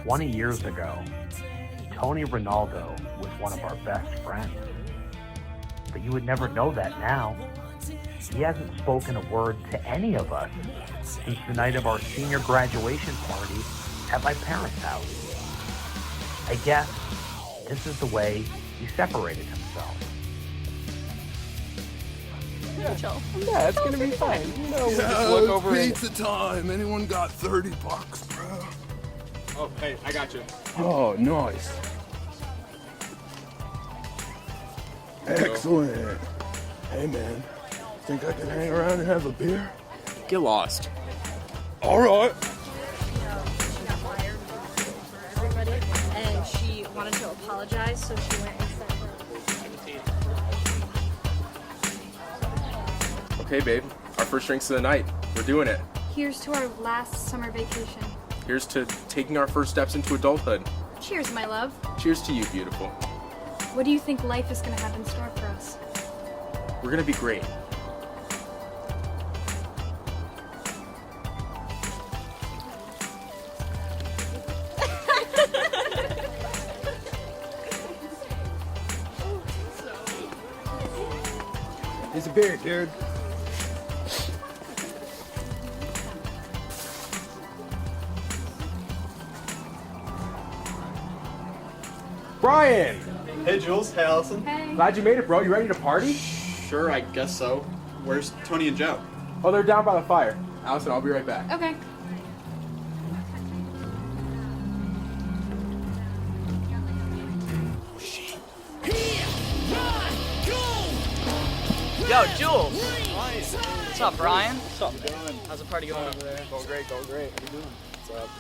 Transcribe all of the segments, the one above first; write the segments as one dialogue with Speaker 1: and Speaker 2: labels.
Speaker 1: 20 years ago, Tony Rinaldo was one of our best friends. But you would never know that now. He hasn't spoken a word to any of us since the night of our senior graduation party at my parents' house. I guess this is the way he separated himself.
Speaker 2: Yeah, it's gonna be fine. You know, we'll just look over
Speaker 3: pizza time. Anyone got $30, bro?
Speaker 4: Oh, hey, I got you.
Speaker 3: Oh, nice. Excellent. Hey, man. Think I can hang around and have a beer?
Speaker 4: Get lost.
Speaker 3: All right.
Speaker 5: She got fired for everybody, and she wanted to apologize, so she went and sent her.
Speaker 4: Okay, babe. Our first drinks of the night. We're doing it.
Speaker 5: Here's to our last summer vacation.
Speaker 4: Here's to taking our first steps into adulthood.
Speaker 5: Cheers, my love.
Speaker 4: Cheers to you, beautiful.
Speaker 5: What do you think life is going to have in store for us?
Speaker 4: We're gonna be great.
Speaker 3: Here's a beer, dude.
Speaker 4: Brian!
Speaker 6: Hey Jules, hey Allison.
Speaker 5: Hey.
Speaker 4: Glad you made it, bro. You ready to party?
Speaker 6: Sure, I guess so. Where's Tony and Joe?
Speaker 4: Oh, they're down by the fire. Allison, I'll be right back.
Speaker 5: Okay.
Speaker 7: Yo, Jules! What's up, Brian? What's up, man? How's the party going over there?
Speaker 2: Going great, going great. How you doing? What's up?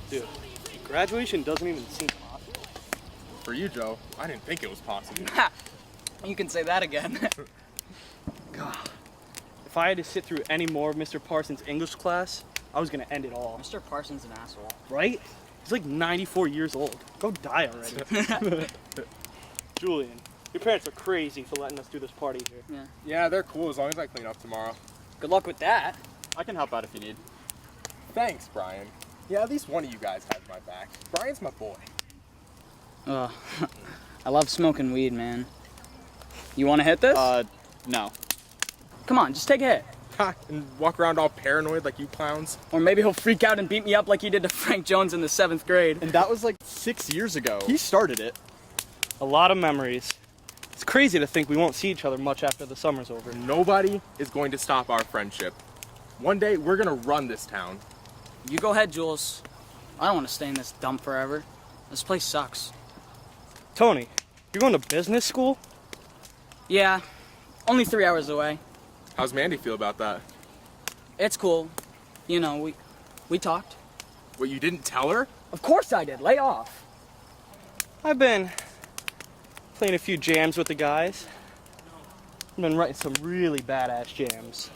Speaker 2: Dude, graduation doesn't even seem possible.
Speaker 4: For you, Joe, I didn't think it was possible.
Speaker 7: Ha! You can say that again.
Speaker 2: God. If I had to sit through any more of Mr. Parsons' English class, I was gonna end it all.
Speaker 7: Mr. Parsons an asshole.
Speaker 2: Right? He's like 94 years old. Go die already. Julian, your parents are crazy for letting us do this party here.
Speaker 7: Yeah.
Speaker 4: Yeah, they're cool as long as I clean up tomorrow.
Speaker 7: Good luck with that.
Speaker 6: I can help out if you need.
Speaker 4: Thanks, Brian. Yeah, at least one of you guys has my back. Brian's my boy.
Speaker 7: Ugh. I love smoking weed, man. You want to hit this?
Speaker 6: No.
Speaker 7: Come on, just take a hit.
Speaker 4: Ha! And walk around all paranoid like you clowns.
Speaker 7: Or maybe he'll freak out and beat me up like he did to Frank Jones in the 7th grade.
Speaker 6: And that was like 6 years ago.
Speaker 2: He started it. A lot of memories. It's crazy to think we won't see each other much after the summer's over.
Speaker 4: Nobody is going to stop our friendship. One day, we're gonna run this town.
Speaker 7: You go ahead, Jules. I don't want to stay in this dump forever. This place sucks.
Speaker 2: Tony, you're going to business school?
Speaker 7: Yeah, only 3 hours away.
Speaker 4: How's Mandy feel about that?
Speaker 7: It's cool. You know, we talked.
Speaker 4: What, you didn't tell her?
Speaker 7: Of course I did. Lay off.
Speaker 2: I've been playing a few jams with the guys. I've been writing some really badass jams.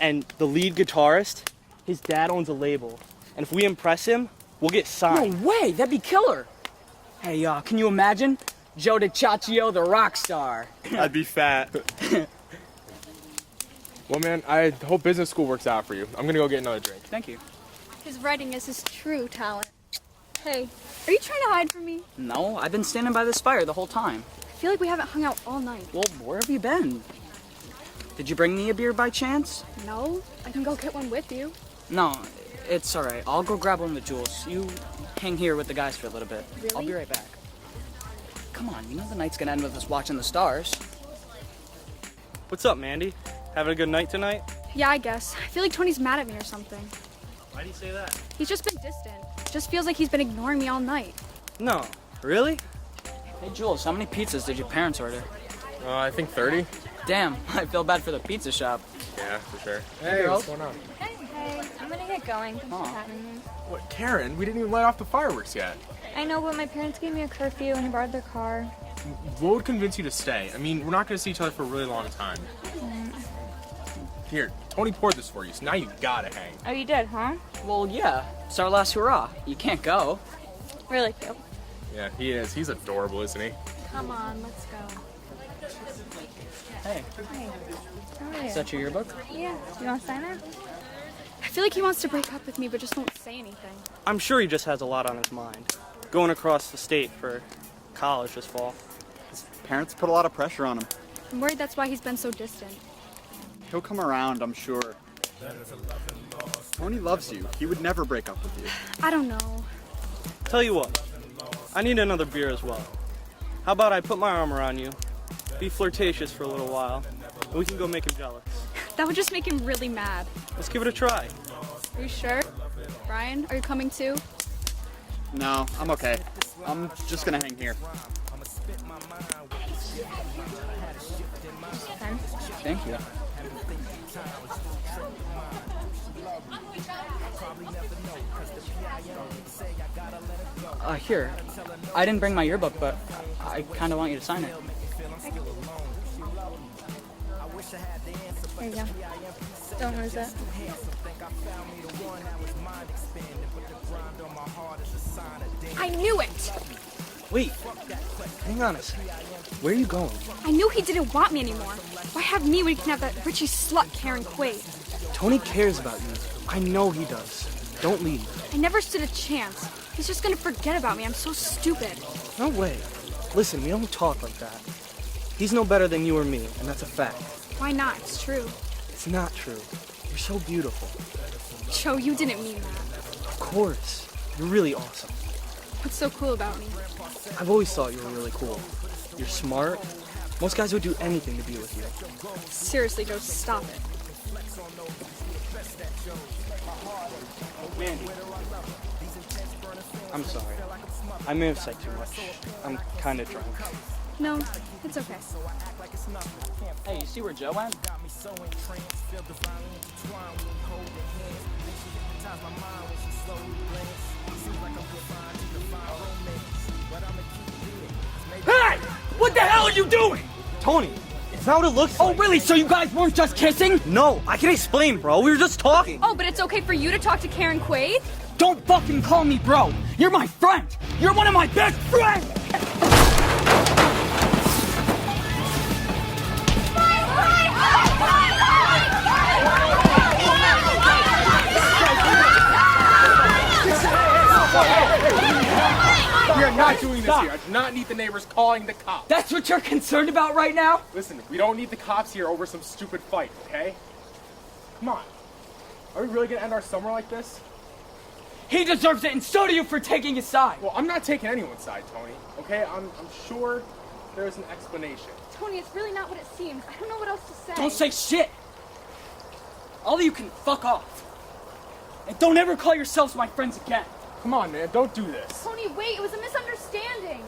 Speaker 2: And the lead guitarist, his dad owns a label. And if we impress him, we'll get signed.
Speaker 7: No way, that'd be killer. Hey, can you imagine? Joe DiCiaccio, the rock star.
Speaker 2: I'd be fat.
Speaker 4: Well, man, I hope business school works out for you. I'm gonna go get another drink.
Speaker 7: Thank you.
Speaker 5: His writing is his true talent. Hey, are you trying to hide from me?
Speaker 7: No, I've been standing by this fire the whole time.
Speaker 5: I feel like we haven't hung out all night.
Speaker 7: Well, where have you been? Did you bring me a beer by chance?
Speaker 5: No, I can go get one with you.
Speaker 7: No, it's all right. I'll go grab one with Jules. You hang here with the guys for a little bit.
Speaker 5: Really?
Speaker 7: I'll be right back. Come on, you know the night's gonna end with us watching the stars.
Speaker 2: What's up, Mandy? Having a good night tonight?
Speaker 5: Yeah, I guess. I feel like Tony's mad at me or something.
Speaker 2: Why do you say that?
Speaker 5: He's just been distant. Just feels like he's been ignoring me all night.
Speaker 2: No. Really?
Speaker 7: Hey, Jules, how many pizzas did your parents order?
Speaker 4: I think 30.
Speaker 7: Damn, I feel bad for the pizza shop.
Speaker 4: Yeah, for sure.
Speaker 7: Hey,
Speaker 4: what's going on?
Speaker 8: Hey, I'm gonna get going. Thanks for having me.
Speaker 4: What, Karen? We didn't even light off the fireworks yet.
Speaker 8: I know, but my parents gave me a curfew and borrowed their car.
Speaker 4: What would convince you to stay? I mean, we're not gonna see each other for a really long time. Here, Tony poured this for you, so now you gotta hang.
Speaker 8: Oh, you did, huh?
Speaker 7: Well, yeah, it's our last hurrah. You can't go.
Speaker 8: Really cute.
Speaker 4: Yeah, he is. He's adorable, isn't he?
Speaker 5: Come on, let's go.
Speaker 7: Hey,
Speaker 8: Hey, how are you?
Speaker 7: is that your yearbook?
Speaker 8: Yeah. You want to sign it?
Speaker 5: I
Speaker 9: feel like he wants to break up with me, but just won't say anything.
Speaker 2: I'm sure he just has a lot on his mind. Going across the state for college this fall.
Speaker 6: His parents put a lot of pressure on him.
Speaker 9: I'm worried that's why he's been so distant.
Speaker 6: He'll come around, I'm sure. Tony loves you. He would never break up with you.
Speaker 9: I don't know.
Speaker 2: Tell you what, I need another beer as well. How about I put my arm around you, be flirtatious for a little while, and we can go make him jealous.
Speaker 9: That would just make him really mad.
Speaker 2: Let's give it a try.
Speaker 9: Are you sure? Brian, are you coming too?
Speaker 6: No, I'm okay. I'm just gonna hang here.
Speaker 7: Thank you. Here. I didn't bring my yearbook, but I kind of want you to sign it.
Speaker 8: There you go. Don't lose it.
Speaker 9: I knew it!
Speaker 2: Wait, hang on a second. Where are you going?
Speaker 9: I knew he didn't want me anymore. Why have me when he can have that Richie slut Karen Quaid?
Speaker 2: Tony cares about you. I know he does. Don't leave.
Speaker 9: I never stood a chance. He's just gonna forget about me. I'm so stupid.
Speaker 2: No way. Listen, we don't talk like that. He's no better than you or me, and that's a fact.
Speaker 9: Why not? It's true.
Speaker 2: It's not true. You're so beautiful.
Speaker 9: Joe, you didn't mean that.
Speaker 2: Of course. You're really awesome.
Speaker 9: What's so cool about me?
Speaker 2: I've always thought you were really cool. You're smart. Most guys would do anything to be with you.
Speaker 9: Seriously, Joe, stop it.
Speaker 2: Mandy. I'm sorry. I may have said too much. I'm kind of drunk.
Speaker 9: No, it's okay.
Speaker 7: Hey, you see where Joe went?
Speaker 10: Hey! What the hell are you doing?
Speaker 2: Tony, it's not what it looks
Speaker 10: Oh,
Speaker 2: like.
Speaker 10: really? So you guys weren't just kissing?
Speaker 2: No, I can explain, bro. We were just talking.
Speaker 9: Oh, but it's okay for you to talk to Karen Quaid?
Speaker 10: Don't fucking call me bro. You're my friend. You're one of my best friends.
Speaker 4: We are not doing this here. I do not need the neighbors calling the cops.
Speaker 10: That's what you're concerned about right now?
Speaker 4: Listen, we don't need the cops here over some stupid fight, okay? Come on. Are we really gonna end our summer like this?
Speaker 10: He deserves it, and so do you for taking his side.
Speaker 4: Well, I'm not taking anyone's side, Tony. Okay, I'm sure there's an explanation.
Speaker 9: Tony, it's really not what it seems. I don't know what else to say.
Speaker 10: Don't say shit. All of you can fuck off. And don't ever call yourselves my friends again.
Speaker 4: Come on, man, don't do this.
Speaker 9: Tony, wait, it was a misunderstanding.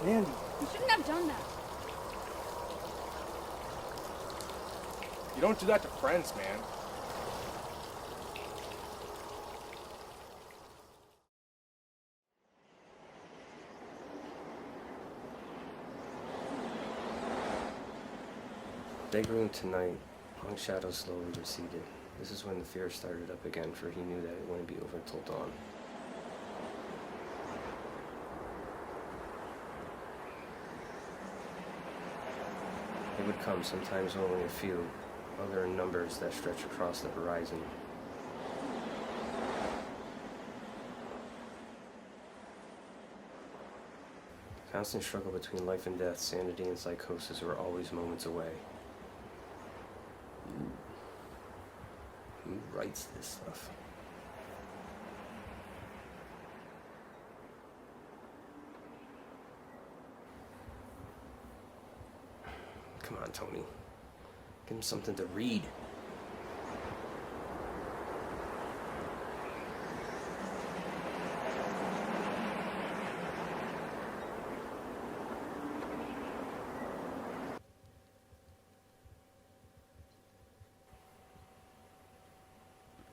Speaker 2: Mandy.
Speaker 9: You shouldn't have done that.
Speaker 4: You don't do that to friends, man.
Speaker 11: Day grew into night. Long shadows slowly receded. This is when the fear started up again, for he knew that it wouldn't be over till dawn. It would come, sometimes only a few, other in numbers that stretch across the horizon. The constant struggle between life and death, sanity and psychosis were always moments away. Who writes this stuff? Come on, Tony. Give him something to read.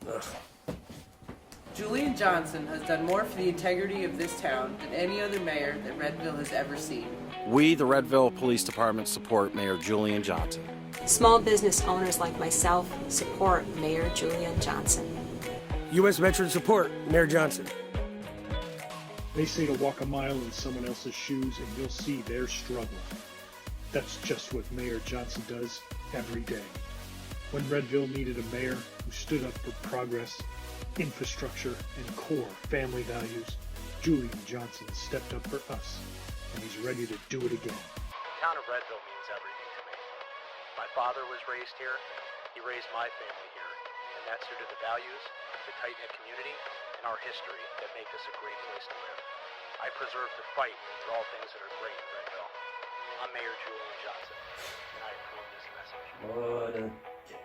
Speaker 11: Ugh.
Speaker 12: Julian Johnson has done more for the integrity of this town than any other mayor that Redville has ever seen.
Speaker 13: We, the Redville Police Department, support Mayor Julian Johnson.
Speaker 14: Small business owners like myself support Mayor Julian Johnson.
Speaker 15: U.S. veterans support Mayor Johnson.
Speaker 16: They say to walk a mile in someone else's shoes and you'll see their struggle. That's just what Mayor Johnson does every day. When Redville needed a mayor who stood up for progress, infrastructure, and core family values, Julian Johnson stepped up for us, and he's ready to do it again.
Speaker 1: The town of Redville means everything to me. My father was raised here. He raised my family here. And that's due to the values, the tight-knit community, and our history that make this a great place to live. I preserve the fight for all things that are great in Redville. I'm Mayor Julian Johnson, and I approve this message.
Speaker 11: What a dick.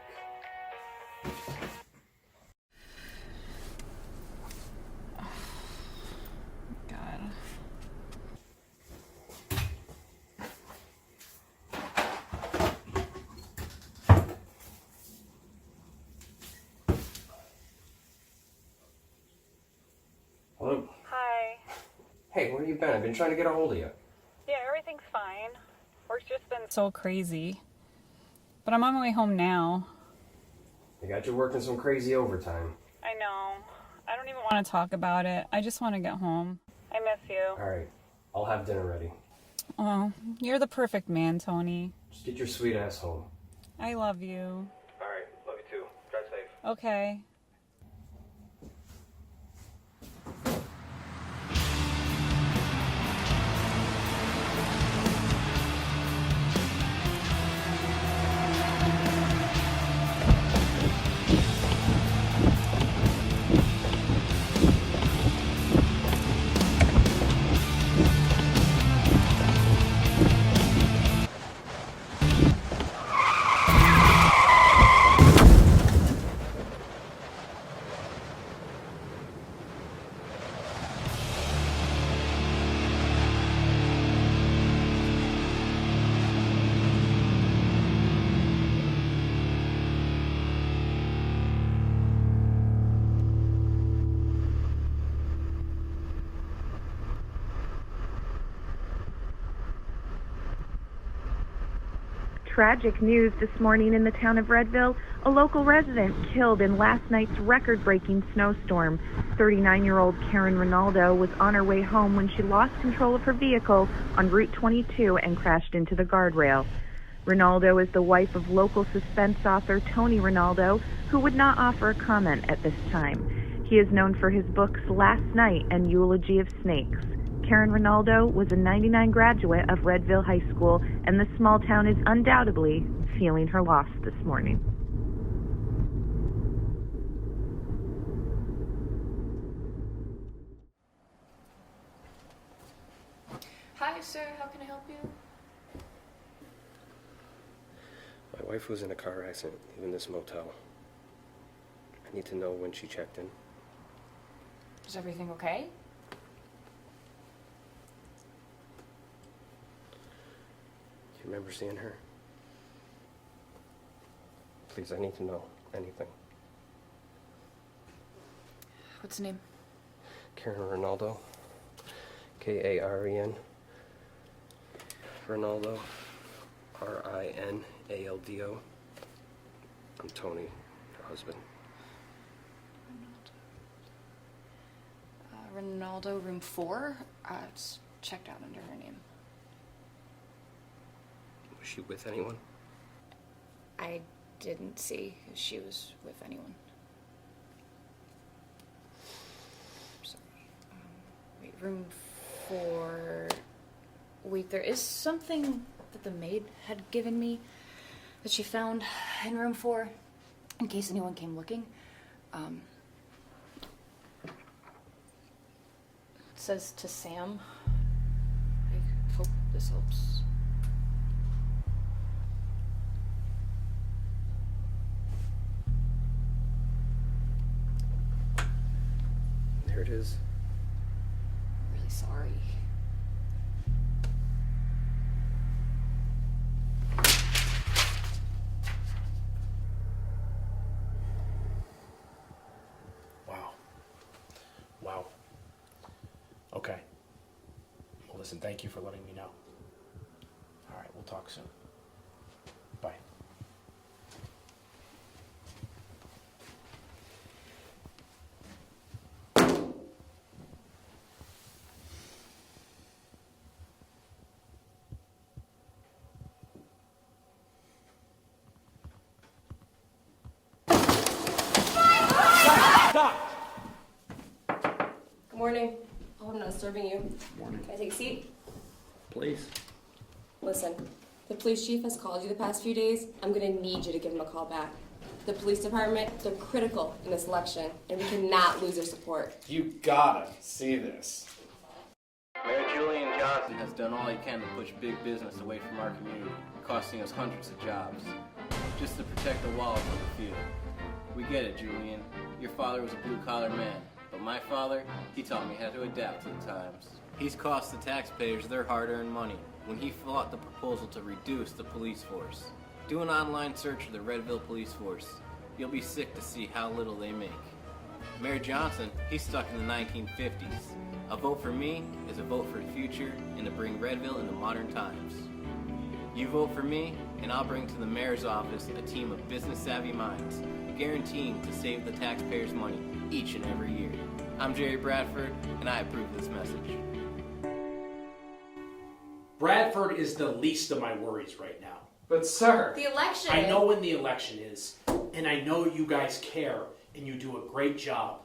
Speaker 8: God.
Speaker 11: Hello?
Speaker 17: Hi.
Speaker 11: Hey, where you been? I've been trying to get a hold of you.
Speaker 17: Yeah, everything's fine. Work's just been
Speaker 8: So crazy. But I'm on my way home now.
Speaker 11: I got you working some crazy overtime.
Speaker 17: I know. I don't even
Speaker 8: I want to talk about it. I just want to get home.
Speaker 17: I miss you.
Speaker 11: Alright, I'll have dinner ready.
Speaker 8: Oh, you're the perfect man, Tony.
Speaker 11: Just get your sweet ass home.
Speaker 8: I love you.
Speaker 11: Alright, love you too. Drive safe.
Speaker 8: Okay.
Speaker 18: Tragic news this morning in the town of Redville. A local resident killed in last night's record-breaking snowstorm. 39-year-old Karen Rinaldo was on her way home when she lost control of her vehicle on Route 22 and crashed into the guardrail. Rinaldo is the wife of local suspense author Tony Rinaldo, who would not offer a comment at this time. He is known for his books Last Night and Eulogy of Snakes. Karen Rinaldo was a 99 graduate of Redville High School, and the small town is undoubtedly feeling her loss this morning.
Speaker 5: Hi, sir. How can I help you?
Speaker 11: My wife was in a car accident leaving this motel. I need to know when she checked in.
Speaker 5: Is everything okay?
Speaker 11: Do you remember seeing her? Please, I need to know anything.
Speaker 5: What's the name?
Speaker 11: Karen Rinaldo. K-A-R-E-N. Rinaldo. R-I-N-A-L-D-O. I'm Tony, her husband.
Speaker 5: Rinaldo, room 4. It's checked out under her name.
Speaker 11: Was she with anyone?
Speaker 5: I didn't see if she was with anyone. Sorry. Wait, room 4. Wait, there is something that the maid had given me that she found in room 4 in case anyone came looking. It says to Sam. I hope this helps.
Speaker 11: There it is.
Speaker 5: I'm really sorry.
Speaker 4: Wow. Okay. Well, listen, thank you for letting me know. All right, we'll talk soon. Bye.
Speaker 19: Morning. I hope I'm not disturbing you.
Speaker 11: Morning.
Speaker 19: Can I take a seat?
Speaker 11: Please.
Speaker 19: Listen, the police chief has called you the past few days. I'm gonna need you to give him a call back. The police department, they're critical in this election, and we cannot lose their support.
Speaker 4: You gotta see this.
Speaker 11: Mayor Julian Johnson has done all he can to push big business away from our community, costing us hundreds of jobs, just to protect the walls of the field. We get it, Julian. Your father was a blue-collar man, but my father, he taught me how to adapt to the times. He's cost the taxpayers their hard-earned money when he fought the proposal to reduce the police force. Do an online search for the Redville police force. You'll be sick to see how little they make. Mayor Johnson, he's stuck in the 1950s. A vote for me is a vote for the future and to bring Redville into modern times. You vote for me, and I'll bring to the mayor's office a team of business-savvy minds, guaranteeing to save the taxpayers' money each and every year. I'm Jerry Bradford, and I approve this message.
Speaker 4: Bradford is the least of my worries right now.
Speaker 12: But sir,
Speaker 19: The election!
Speaker 4: I know when the election is, and I know you guys care, and you do a great job.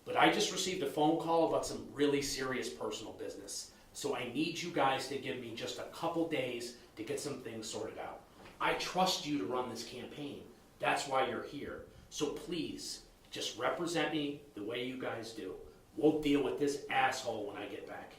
Speaker 4: But I just received a phone call about some really serious personal business. So I need you guys to give me just a couple days to get some things sorted out. I trust you to run this campaign. That's why you're here. So please, just represent me the way you guys do. We'll deal with this asshole when I get back.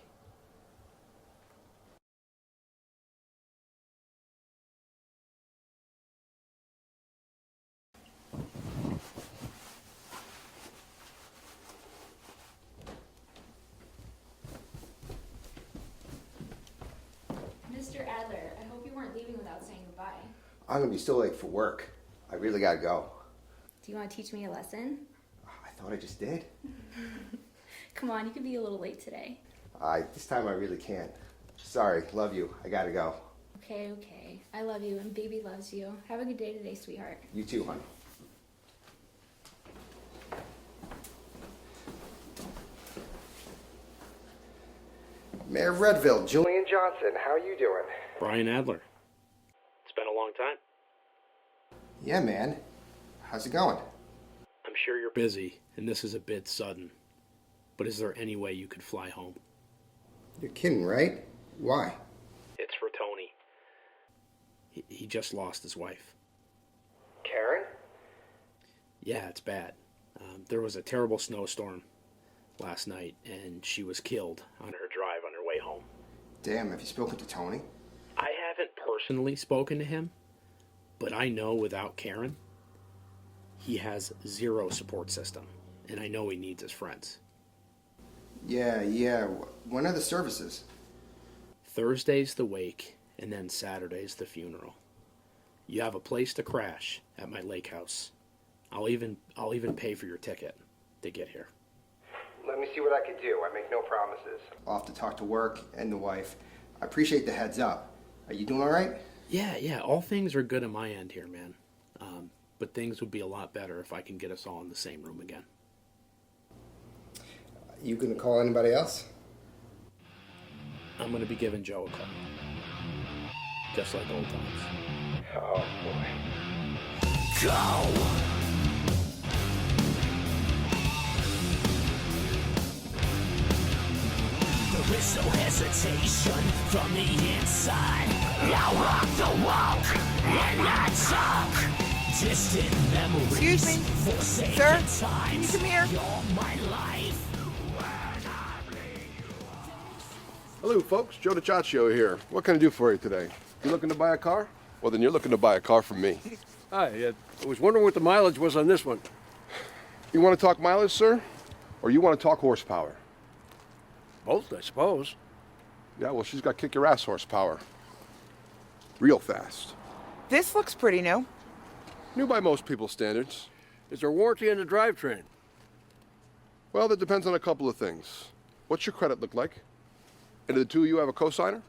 Speaker 5: Mr. Adler, I hope you weren't leaving without saying goodbye.
Speaker 20: I'm gonna be still late for work. I really gotta go.
Speaker 5: Do you want to teach me a lesson?
Speaker 20: I thought I just did.
Speaker 5: Come on, you could be a little late today.
Speaker 20: This time I really can't. Sorry, love you. I gotta go.
Speaker 5: Okay, okay. I love you and baby loves you. Have a good day today, sweetheart.
Speaker 20: You too, hon. Mayor of Redville, Julian Johnson, how are you doing?
Speaker 4: Brian Adler. It's been a long time.
Speaker 20: Yeah, man. How's it going?
Speaker 4: I'm sure you're busy, and this is a bit sudden. But is there any way you could fly home?
Speaker 20: You're kidding, right? Why?
Speaker 4: It's for Tony. He just lost his wife.
Speaker 20: Karen?
Speaker 4: Yeah, it's bad. There was a terrible snowstorm last night, and she was killed on her drive on her way home.
Speaker 20: Damn, have you spoken to Tony?
Speaker 4: I haven't personally spoken to him, but I know without Karen, he has zero support system, and I know he needs his friends.
Speaker 20: Yeah. When are the services?
Speaker 4: Thursday's the wake, and then Saturday's the funeral. You have a place to crash at my lake house. I'll even pay for your ticket to get here.
Speaker 20: Let me see what I can do. I make no promises. I'll have to talk to work and the wife. I appreciate the heads up. Are you doing all right?
Speaker 4: Yeah. All things are good on my end here, man. But things would be a lot better if I can get us all in the same room again.
Speaker 20: You gonna call anybody else?
Speaker 4: I'm gonna be giving Joe a call. Just like old times.
Speaker 20: Oh, boy.
Speaker 3: Go! There is no hesitation from the inside. I walk the walk and I talk. Distant memories.
Speaker 21: Excuse me, sir. Can you come here?
Speaker 3: My life.
Speaker 22: Hello, folks. Joe DiCiaccio here. What can I do for you today? You looking to buy a car? Well, then you're looking to buy a car from me.
Speaker 23: Hi. I was wondering what the mileage was on this one.
Speaker 22: You want to talk mileage, sir? Or you want to talk horsepower?
Speaker 23: Both, I suppose.
Speaker 22: Yeah, well, she's got kick-your-ass horsepower. Real fast.
Speaker 21: This looks pretty new.
Speaker 22: New by most people's standards.
Speaker 23: Is there warranty on the drivetrain?
Speaker 22: Well, that depends on a couple of things. What's your credit look like? And do the two of you have a cosigner?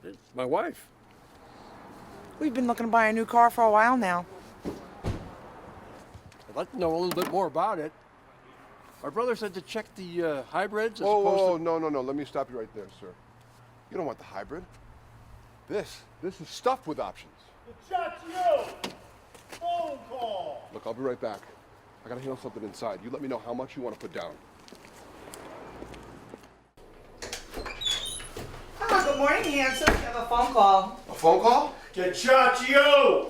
Speaker 23: It's my wife.
Speaker 21: We've been looking to buy a new car for a while now.
Speaker 23: I'd like to know a little bit more about it. Our brother said to check the hybrids as
Speaker 22: Whoa,
Speaker 23: opposed
Speaker 22: no. Let me stop you right there, sir. You don't want the hybrid. This is stuffed with options.
Speaker 3: DiCiaccio! Phone call!
Speaker 22: Look, I'll be right back. I gotta handle something inside. You let me know how much you want to put down.
Speaker 21: Oh, good morning, handsome. You have a phone call.
Speaker 22: A phone call?
Speaker 6: Gachaccio!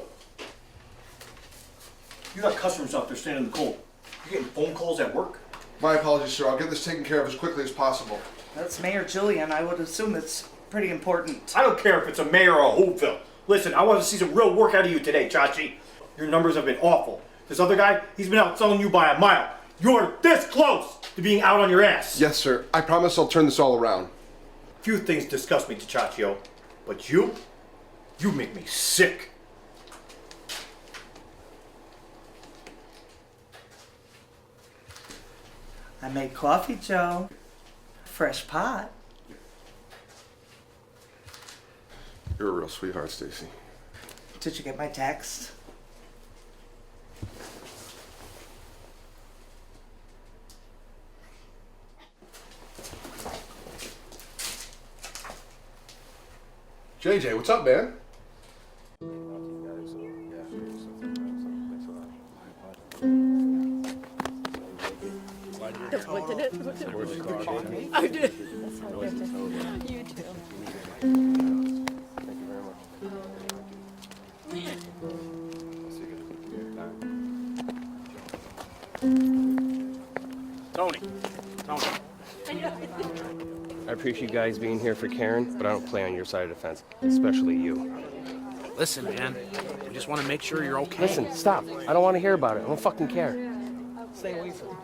Speaker 6: You got customers out there standing in the cold. You getting phone calls at work?
Speaker 22: My apologies, sir. I'll get this taken care of as quickly as possible.
Speaker 21: That's Mayor Julian. I would assume it's pretty important.
Speaker 6: I don't care if it's a mayor or a Hopeville. Listen, I want to see some real work out of you today, Chachi. Your numbers have been awful. This other guy, he's been outselling you by a mile. You're this close to being out on your ass.
Speaker 22: Yes, sir. I promise I'll turn this all around.
Speaker 6: Few things disgust me, Gachaccio, but you make me sick.
Speaker 21: I made coffee, Joe. Fresh pot.
Speaker 22: You're a real sweetheart, Stacy.
Speaker 21: Did you get my text?
Speaker 22: JJ, what's up, man?
Speaker 7: What did it? I did. That's how good. You too.
Speaker 6: Tony.
Speaker 10: I appreciate you guys being here for Karen, but I don't play on your side of the fence, especially you.
Speaker 4: Listen, man, I just want to make sure you're okay.
Speaker 10: Listen, stop. I don't want to hear about it. I don't fucking care.
Speaker 21: Stay away from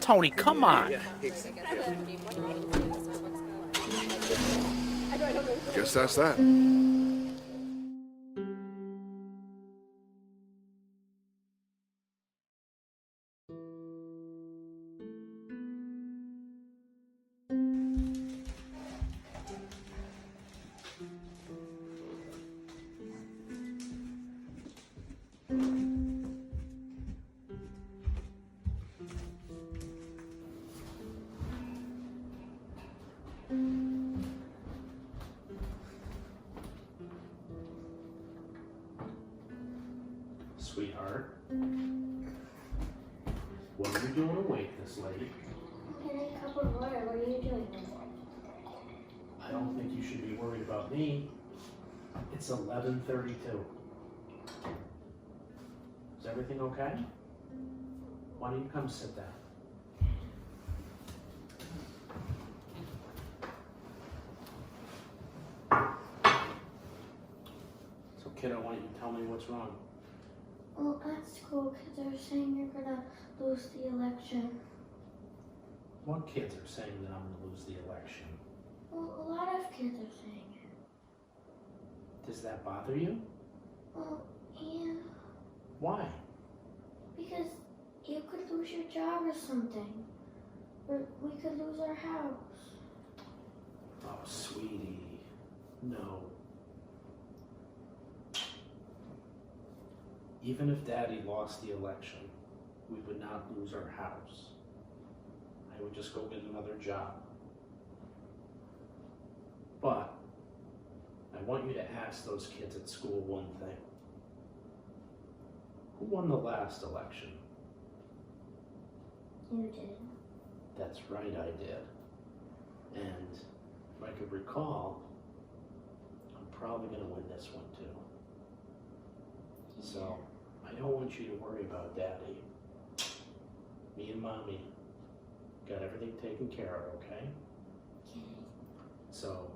Speaker 4: Tony, come on.
Speaker 22: Guess that's that.
Speaker 4: Sweetheart, what are you doing awake this late?
Speaker 24: I'm getting a cup of water. What are you doing?
Speaker 4: I don't think you should be worried about me. It's 11:32. Is everything okay? Why don't you come sit down? So, kiddo, why don't you tell me what's wrong?
Speaker 24: Well, at school, kids are saying you're gonna lose the election.
Speaker 4: What kids are saying that I'm gonna lose the election?
Speaker 24: Well, a lot of kids are saying it.
Speaker 4: Does that bother you?
Speaker 24: Well, yeah,
Speaker 4: Why?
Speaker 24: because you could lose your job or something. Or we could lose our house.
Speaker 4: Oh, sweetie, no. Even if Daddy lost the election, we would not lose our house. I would just go get another job. But I want you to ask those kids at school one thing. Who won the last election?
Speaker 24: You did.
Speaker 4: That's right, I did. And if I could recall, I'm probably going to win this one too. So I don't want you to worry about Daddy. Me and Mommy got everything taken care of, okay?
Speaker 24: Okay.
Speaker 4: So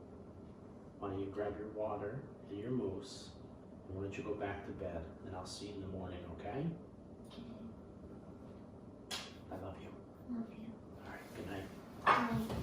Speaker 4: why don't you grab your water and your mousse, and why don't you go back to bed, and I'll see you in the morning, okay?
Speaker 24: Okay.
Speaker 4: I love you.
Speaker 24: Love you.
Speaker 4: All right, good night.
Speaker 24: Good night.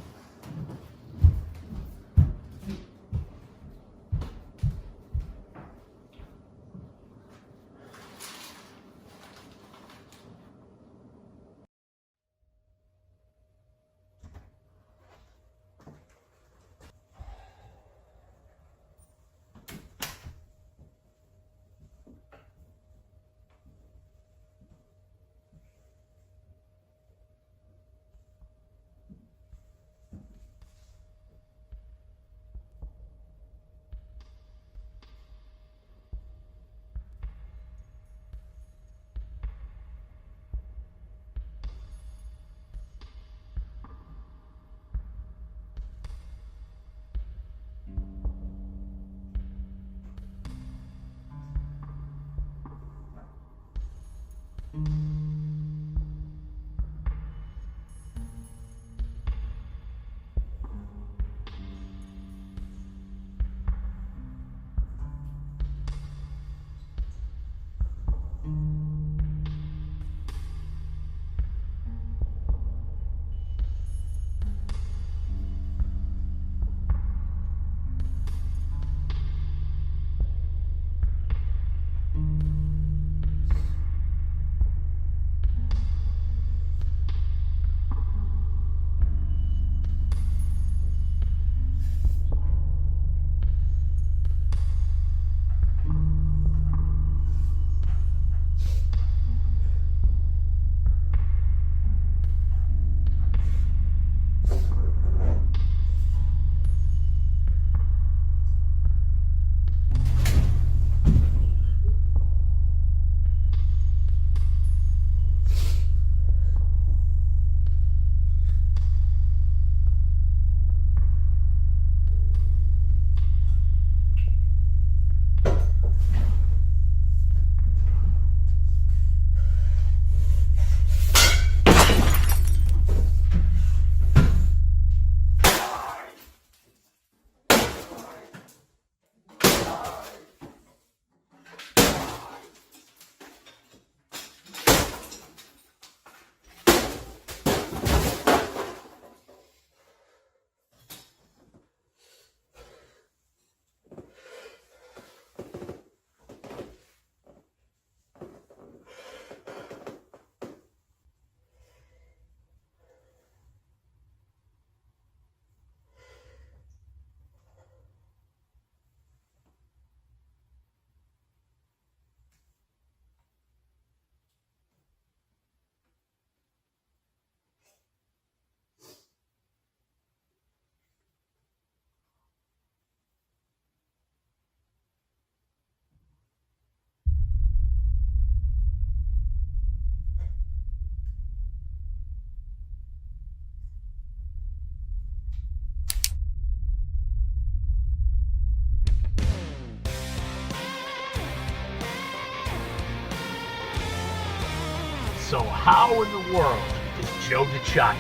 Speaker 2: How in the world is Joe DiCiaccio?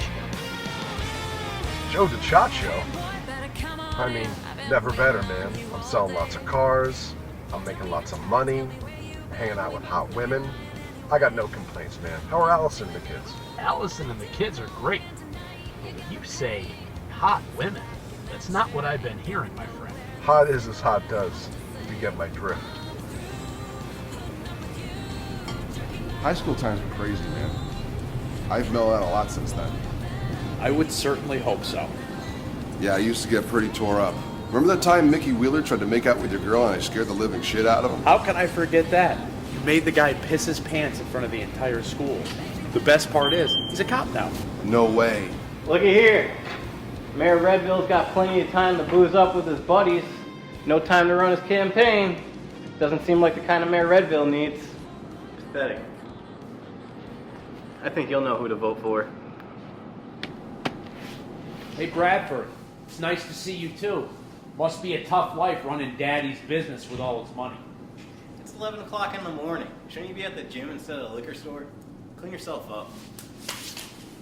Speaker 22: Joe DiCiaccio? I mean, never better, man. I'm selling lots of cars. I'm making lots of money. Hanging out with hot women. I got no complaints, man. How are Allison and the kids?
Speaker 2: Allison and the kids are great. When you say hot women, that's not what I've been hearing, my friend.
Speaker 22: Hot is as hot does, if you get my drift. High school times were crazy, man. I've mellowed out a lot since then.
Speaker 9: I would certainly hope so.
Speaker 22: Yeah, I used to get pretty tore up. Remember that time Mickey Wheeler tried to make out with your girl and I scared the living shit out of him?
Speaker 9: How can I forget that? You made the guy piss his pants in front of the entire school. The best part is, he's a cop now.
Speaker 22: No way.
Speaker 11: Looky here. Mayor Redville's got plenty of time to booze up with his buddies. No time to run his campaign. Doesn't seem like the kind of mayor Redville needs. Pathetic. I think you'll know who to vote for.
Speaker 4: Hey Bradford, it's nice to see you too. Must be a tough life running Daddy's business with all his money.
Speaker 11: It's 11 o'clock in the morning. Shouldn't you be at the gym instead of the liquor store? Clean yourself up.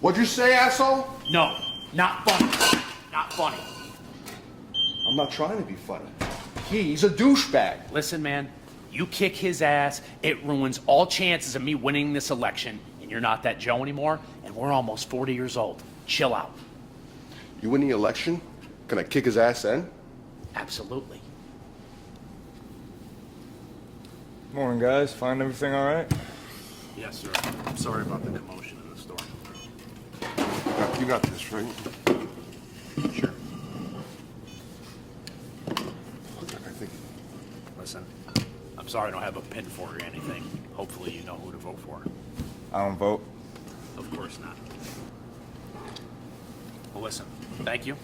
Speaker 22: What'd you say, asshole?
Speaker 4: No, not funny. Not funny.
Speaker 22: I'm not trying to be funny. He's a douchebag.
Speaker 4: Listen, man, you kick his ass, it ruins all chances of me winning this election, and you're not that Joe anymore, and we're almost 40 years old. Chill out.
Speaker 22: You win the election? Can I kick his ass then?
Speaker 4: Absolutely.
Speaker 13: Morning, guys. Find everything all right?
Speaker 2: Yes, sir. I'm sorry about the commotion in the store.
Speaker 22: You got this, right?
Speaker 2: Sure.
Speaker 22: I think.
Speaker 2: Listen, I'm sorry I don't have a pin for you or anything. Hopefully you know who to vote for.
Speaker 13: I don't vote.
Speaker 2: Of course not. Well, listen, thank you.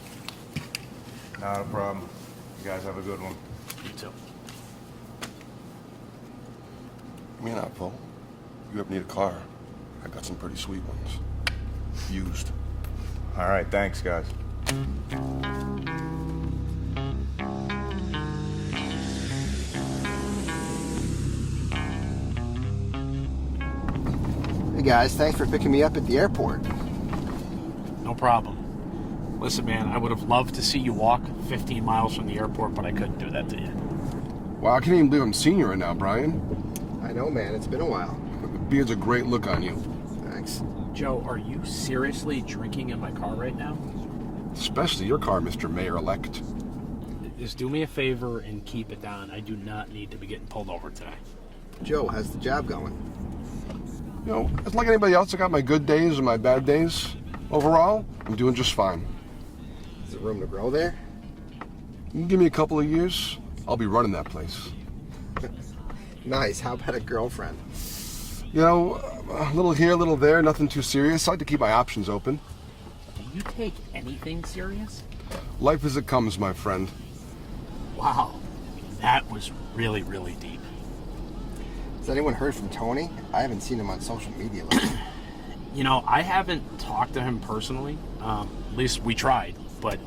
Speaker 13: Not a problem. You guys have a good one.
Speaker 2: You too.
Speaker 22: Me and Paul. You ever need a car? I got some pretty sweet ones. Used.
Speaker 13: All right, thanks, guys.
Speaker 20: Hey guys, thanks for picking me up at the airport.
Speaker 2: No problem. Listen, man, I would have loved to see you walk 15 miles from the airport, but I couldn't do that to you.
Speaker 22: Wow, I can't even believe I'm seeing you right now, Brian.
Speaker 20: I know, man. It's been a while.
Speaker 22: The beard's a great look on you.
Speaker 20: Thanks.
Speaker 2: Joe, are you seriously drinking in my car right now?
Speaker 22: Especially your car, Mr. Mayor-elect.
Speaker 2: Just do me a favor and keep it down. I do not need to be getting pulled over today.
Speaker 20: Joe, how's the job going?
Speaker 22: You know, it's like anybody else. I got my good days and my bad days. Overall, I'm doing just fine.
Speaker 20: Is there room to grow there?
Speaker 22: You can give me a couple of years, I'll be running that place.
Speaker 20: Nice. How about a girlfriend?
Speaker 22: You know, a little here, a little there, nothing too serious. I like to keep my options open.
Speaker 2: Do you take anything serious?
Speaker 22: Life as it comes, my friend.
Speaker 2: Wow, that was really, really deep.
Speaker 20: Has anyone heard from Tony? I haven't seen him on social media lately.
Speaker 2: You know, I haven't talked to him personally. At least we tried. But,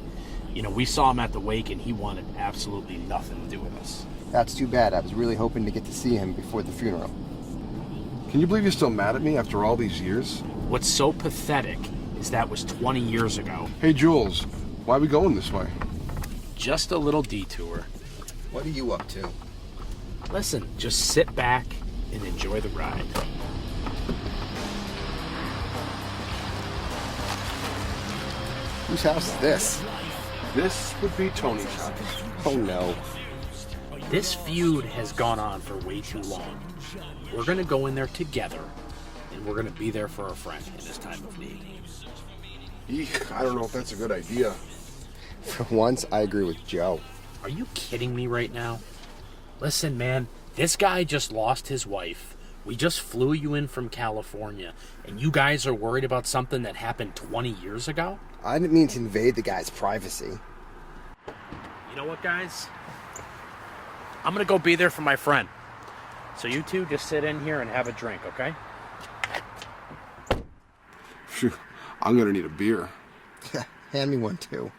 Speaker 2: you know, we saw him at the wake and he wanted absolutely nothing to do with us.
Speaker 20: That's too bad. I was really hoping to get to see him before the funeral.
Speaker 22: Can you believe you're still mad at me after all these years?
Speaker 2: What's so pathetic is that was 20 years ago.
Speaker 22: Hey, Jules, why are we going this way?
Speaker 2: Just a little detour.
Speaker 20: What are you up to?
Speaker 2: Listen, just sit back and enjoy the ride.
Speaker 20: Whose house is this?
Speaker 22: This would be Tony's house.
Speaker 20: Oh no.
Speaker 2: This feud has gone on for way too long. We're gonna go in there together, and we're gonna be there for our friend in his time of need.
Speaker 22: Eek, I don't know if that's a good idea.
Speaker 20: For once, I agree with Joe.
Speaker 2: Are you kidding me right now? Listen, man, this guy just lost his wife. We just flew you in from California, and you guys are worried about something that happened 20 years ago?
Speaker 20: I didn't mean to invade the guy's privacy.
Speaker 2: You know what, guys? I'm gonna go be there for my friend. So you two just sit in here and have a drink, okay?
Speaker 22: Phew, I'm gonna need a beer.
Speaker 20: Hand me one too.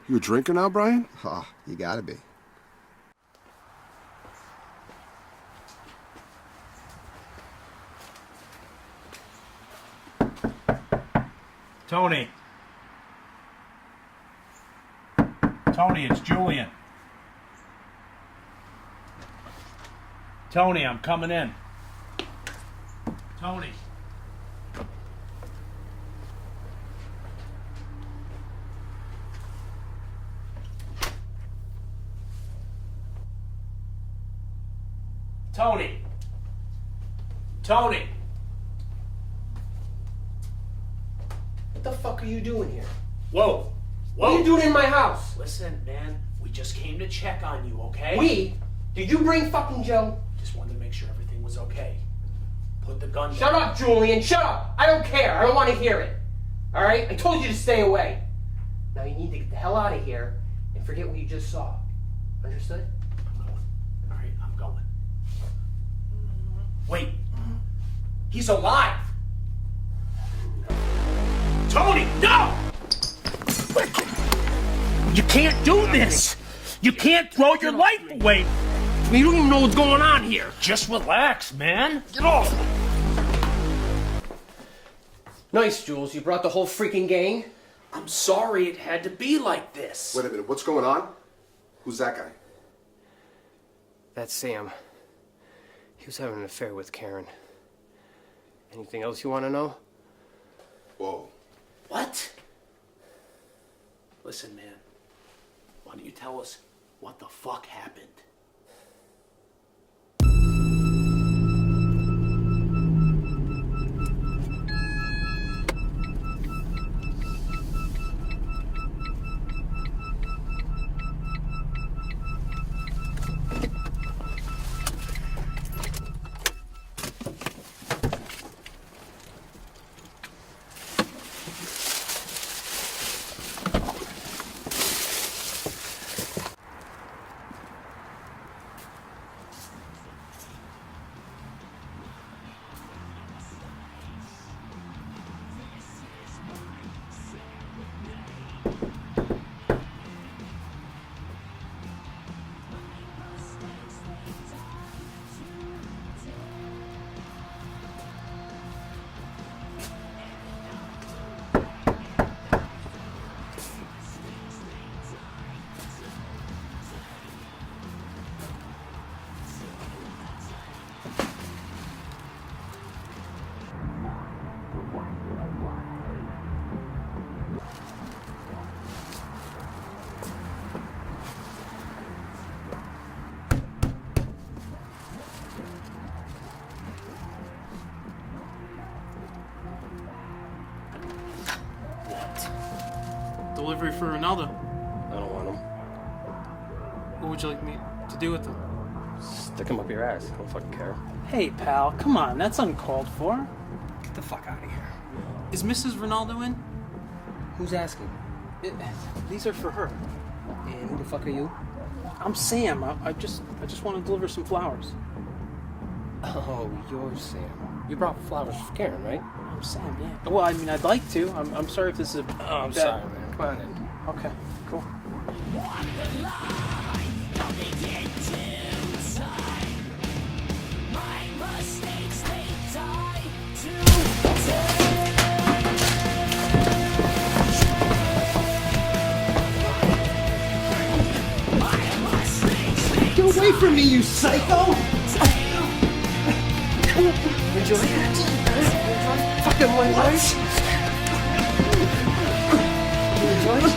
Speaker 22: You a drinker now, Brian?
Speaker 20: Oh, you gotta be.
Speaker 2: Tony. Tony, it's Julian. Tony, I'm coming in. Tony. Tony. Tony.
Speaker 12: What the fuck are you doing here?
Speaker 2: Whoa.
Speaker 12: What are you doing in my house?
Speaker 4: Listen, man, we just came to check on you, okay?
Speaker 12: We? Did you bring fucking Joe?
Speaker 4: Just wanted to make sure everything was okay. Put the gun down.
Speaker 12: Shut up, Julian, shut up! I don't care, I don't want to hear it. Alright? I told you to stay away. Now you need to get the hell out of here and forget what you just saw. Understood?
Speaker 4: I'm going. Alright, I'm going. Wait. He's alive! Tony, no! You can't do this! You can't throw your life away! You don't even know what's going on here! Just relax, man! Get off!
Speaker 12: Nice, Jules. You brought the whole freaking gang?
Speaker 4: I'm sorry it had to be like this.
Speaker 22: Wait a minute, what's going on? Who's that guy?
Speaker 10: That's Sam. He was having an affair with Karen. Anything else you want to know?
Speaker 22: Whoa.
Speaker 4: What? Listen, man. Why don't you tell us what the fuck happened?
Speaker 1: Delivery for Rinaldo.
Speaker 10: I don't want him.
Speaker 1: What would you like me to do with them?
Speaker 10: Stick him up your ass. I don't fucking care.
Speaker 1: Hey, pal, come on. That's uncalled for.
Speaker 10: Get the fuck out of here.
Speaker 1: Is Mrs. Rinaldo in?
Speaker 12: Who's asking?
Speaker 1: These are for her.
Speaker 12: And who the fuck are you?
Speaker 1: I'm Sam. I just want to deliver some flowers.
Speaker 10: Oh, you're Sam. You brought flowers for Karen, right?
Speaker 1: I'm Sam, yeah. Well, I mean, I'd like to. I'm sorry if this is a
Speaker 10: I'm sorry, man. Come on in.
Speaker 1: Okay, cool.
Speaker 12: Get away from me, you psycho! Enjoy it. Fucking what? Enjoy?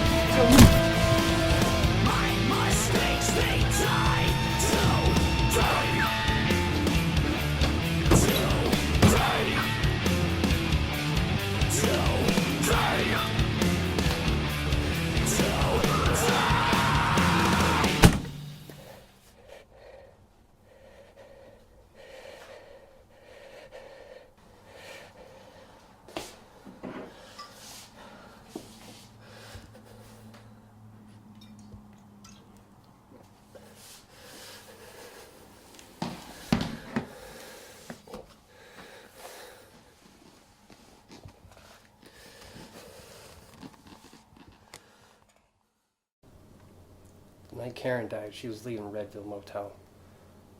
Speaker 10: The night Karen died, she was leaving Redville Motel.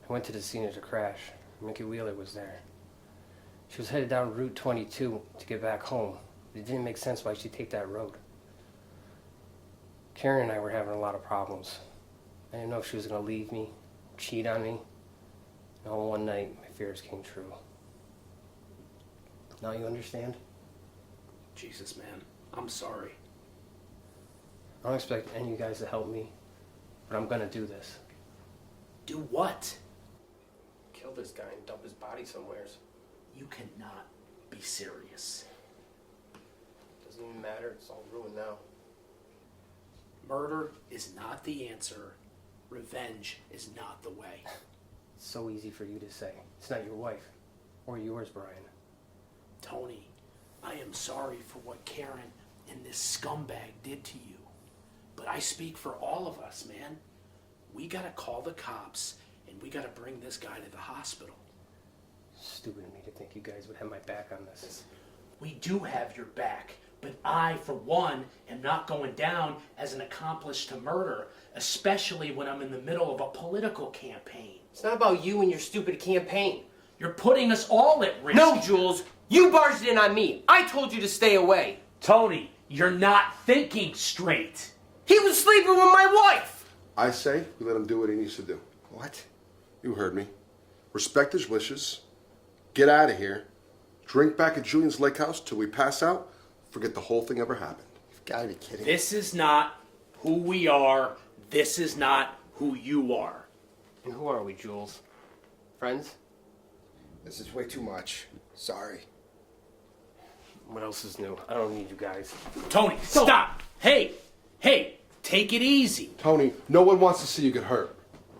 Speaker 10: I went to the scene of the crash. Mickey Wheeler was there. She was headed down Route 22 to get back home It didn't make sense why she'd take that road. Karen and I were having a lot of problems. I didn't know if she was going to leave me, cheat on me. And all one night, my fears came true. Now you understand?
Speaker 4: Jesus, man. I'm sorry.
Speaker 10: I don't expect any of you guys to help me, but I'm going to do this.
Speaker 4: Do what?
Speaker 10: Kill this guy and dump his body somewheres.
Speaker 4: You cannot be serious.
Speaker 10: Doesn't even matter. It's all ruined now.
Speaker 4: Murder is not the answer. Revenge is not the way.
Speaker 10: It's so easy for you to say. It's not your wife. Or yours, Brian.
Speaker 4: Tony, I am sorry for what Karen and this scumbag did to you. But I speak for all of us, man. We gotta call the cops and we gotta bring this guy to the hospital.
Speaker 10: Stupid of me to think you guys would have my back on this.
Speaker 4: We do have your back, but I, for one, am not going down as an accomplice to murder, especially when I'm in the middle of a political campaign.
Speaker 12: It's not about you and your stupid campaign.
Speaker 4: You're putting us all at risk.
Speaker 12: No, Jules. You barged in on me. I told you to stay away.
Speaker 4: Tony, you're not thinking straight.
Speaker 12: He was sleeping with my wife.
Speaker 22: I say we let him do what he needs to do.
Speaker 20: What?
Speaker 22: You heard me. Respect his wishes. Get out of here. Drink back at Julian's lake house till we pass out. Forget the whole thing ever happened.
Speaker 20: You've got to be kidding.
Speaker 4: This is not who we are. This is not who you are.
Speaker 10: And who are we, Jules? Friends?
Speaker 20: This is way too much. Sorry.
Speaker 10: What else is new? I don't need you guys.
Speaker 4: Tony, stop! Hey, take it easy.
Speaker 22: Tony, no one wants to see you get hurt.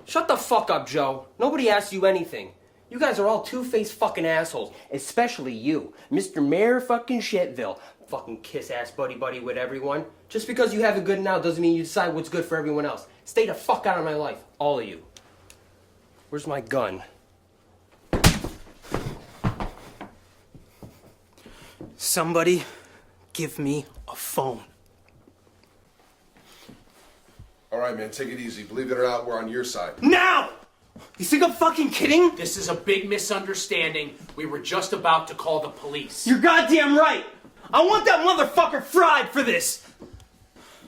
Speaker 12: Shut the fuck up, Joe. Nobody asked you anything. You guys are all two-faced fucking assholes. Especially you. Mr. Mayor fucking Shitville. Fucking kiss-ass buddy-buddy with everyone. Just because you have it good now doesn't mean you decide what's good for everyone else. Stay the fuck out of my life. All of you. Where's my gun? Somebody give me a phone.
Speaker 22: All right, man, take it easy. Believe it or not, we're on your side.
Speaker 12: Now! You think I'm fucking kidding?
Speaker 4: This is a big misunderstanding. We were just about to call the police.
Speaker 12: You're goddamn right! I want that motherfucker fried for this!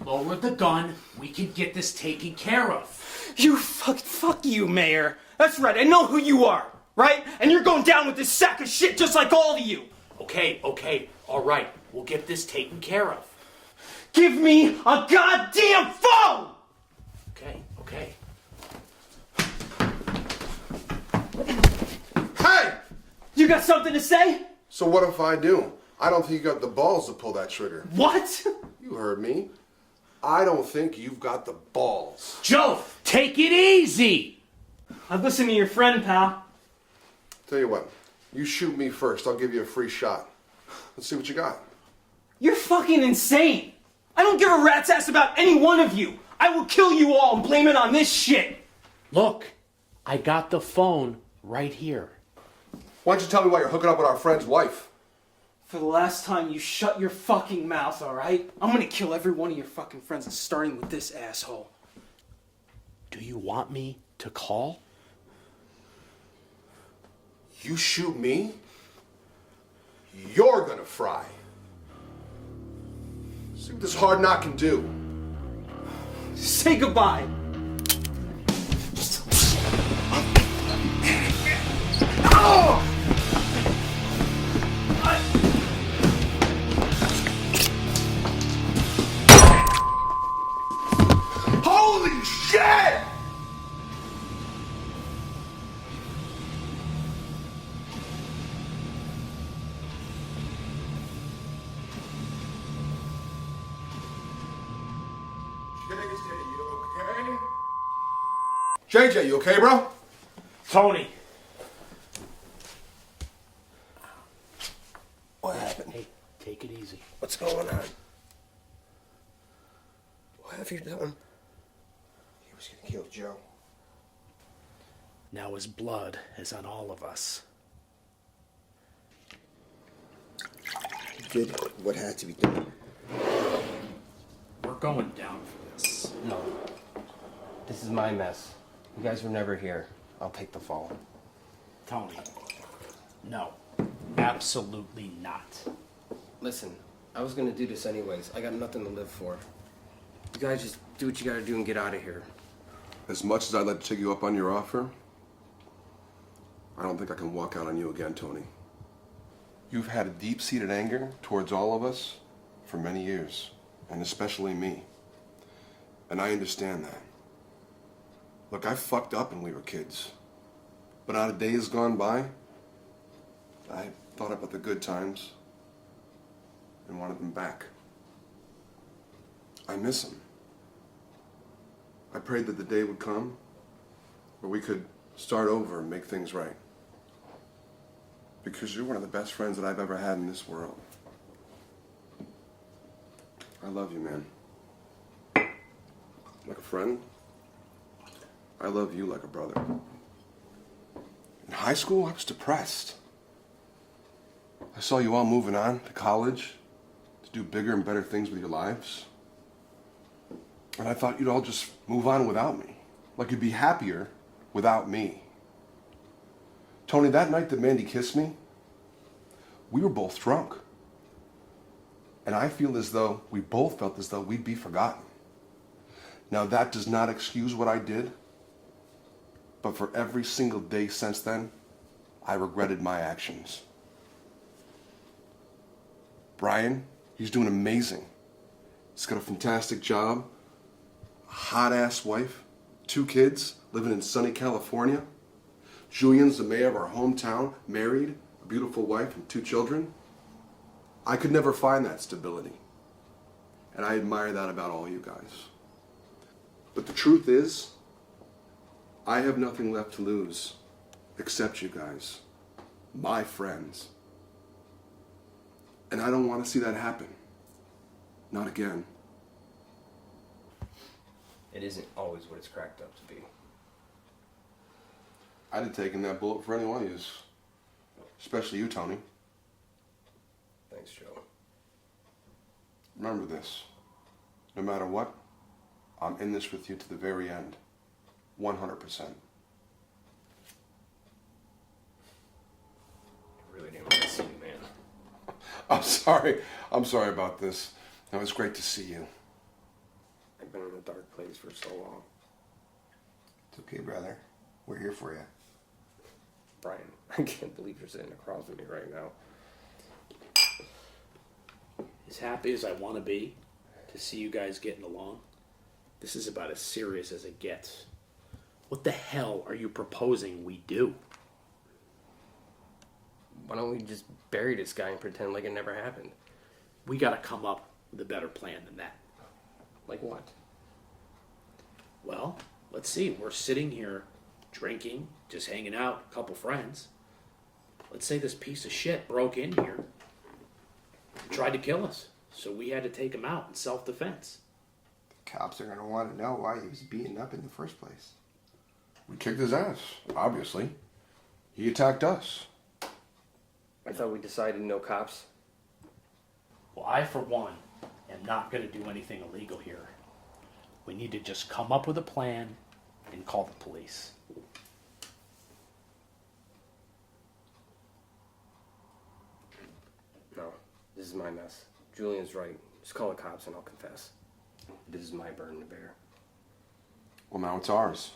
Speaker 4: Lower the gun. We can get this taken care of.
Speaker 12: You fuck you, Mayor. That's right, I know who you are, right? And you're going down with this sack of shit just like all of you.
Speaker 4: Okay, all right. We'll get this taken care of.
Speaker 12: Give me a goddamn phone!
Speaker 4: Okay.
Speaker 22: Hey!
Speaker 12: You got something to say?
Speaker 22: So what if I do? I don't think you got the balls to pull that trigger.
Speaker 12: What?
Speaker 22: You heard me. I don't think you've got the balls.
Speaker 4: Joe, take it easy!
Speaker 12: I've listened to your friend, pal.
Speaker 22: Tell you what, you shoot me first. I'll give you a free shot. Let's see what you got.
Speaker 12: You're fucking insane. I don't give a rat's ass about any one of you. I will kill you all and blame it on this shit.
Speaker 4: Look, I got the phone right here.
Speaker 22: Why don't you tell me why you're hooking up with our friend's wife?
Speaker 12: For the last time, you shut your fucking mouth, alright? I'm gonna kill every one of your fucking friends, starting with this asshole.
Speaker 4: Do you want me to call?
Speaker 22: You shoot me, you're gonna fry. See what this hard knock can do.
Speaker 12: Say goodbye. Oh!
Speaker 22: Holy shit! JJ, you okay, bro?
Speaker 4: Tony.
Speaker 20: What happened?
Speaker 4: Hey, take it easy.
Speaker 20: What's going on? What have you done? He was gonna kill Joe.
Speaker 4: Now his blood is on all of us.
Speaker 20: He did what had to be done.
Speaker 4: We're going down for this.
Speaker 10: No. This is my mess. You guys were never here. I'll take the fall.
Speaker 4: Tony. No. Absolutely not.
Speaker 10: Listen,
Speaker 12: I was gonna do this anyways. I got nothing to live for. You guys just do what you gotta do and get out of here.
Speaker 13: As much as I'd like to take you up on your offer, I don't think I can walk out on you again, Tony. You've had a deep-seated anger towards all of us for many years, and especially me. And I understand that. Look, I fucked up when we were kids. But out of days gone by, I thought about the good times and wanted them back. I miss them. I prayed that the day would come where we could start over and make things right. Because you're one of the best friends that I've ever had in this world. I love you, man. Like a friend, I love you like a brother. In high school, I was depressed. I saw you all moving on to college, to do bigger and better things with your lives. And I thought you'd all just move on without me. Like you'd be happier without me. Tony, that night that Mandy kissed me, we were both drunk. And I feel as though we both felt as though we'd be forgotten. Now that does not excuse what I did, but for every single day since then, I regretted my actions. Brian, he's doing amazing. He's got a fantastic job, a hot-ass wife, 2 kids, living in sunny California. Julian's the mayor of our hometown, married, a beautiful wife and 2 children. I could never find that stability. And I admire that about all you guys. But the truth is, I have nothing left to lose except you guys, my friends. And I don't want to see that happen. Not again.
Speaker 12: It isn't always what it's cracked up to be.
Speaker 13: I'd have taken that bullet for any one of you. Especially you, Tony.
Speaker 12: Thanks, Joe.
Speaker 13: Remember this. No matter what, I'm in this with you to the very end. 100%.
Speaker 12: I really didn't want to see you, man.
Speaker 13: I'm sorry. I'm sorry about this. It was great to see you.
Speaker 12: I've been in a dark place for so long.
Speaker 20: It's okay, brother. We're here for you.
Speaker 12: Brian, I can't believe you're sitting across from me right now.
Speaker 2: As happy as I want to be to see you guys getting along, this is about as serious as it gets. What the hell are you proposing we do?
Speaker 12: Why don't we just bury this guy and pretend like it never happened?
Speaker 2: We gotta come up with a better plan than that.
Speaker 12: Like what?
Speaker 2: Well, let's see. We're sitting here drinking, just hanging out, a couple friends. Let's say this piece of shit broke in here and tried to kill us. So we had to take him out in self-defense.
Speaker 20: The cops are going to want to know why he was beaten up in the first place.
Speaker 13: We kicked his ass, obviously. He attacked us.
Speaker 12: I thought we decided no cops.
Speaker 2: Well, I, for one, am not going to do anything illegal here. We need to just come up with a plan and call the police.
Speaker 12: No, this is my mess. Julian's right. Just call the cops and I'll confess. This is my burden to bear.
Speaker 13: Well, now it's ours.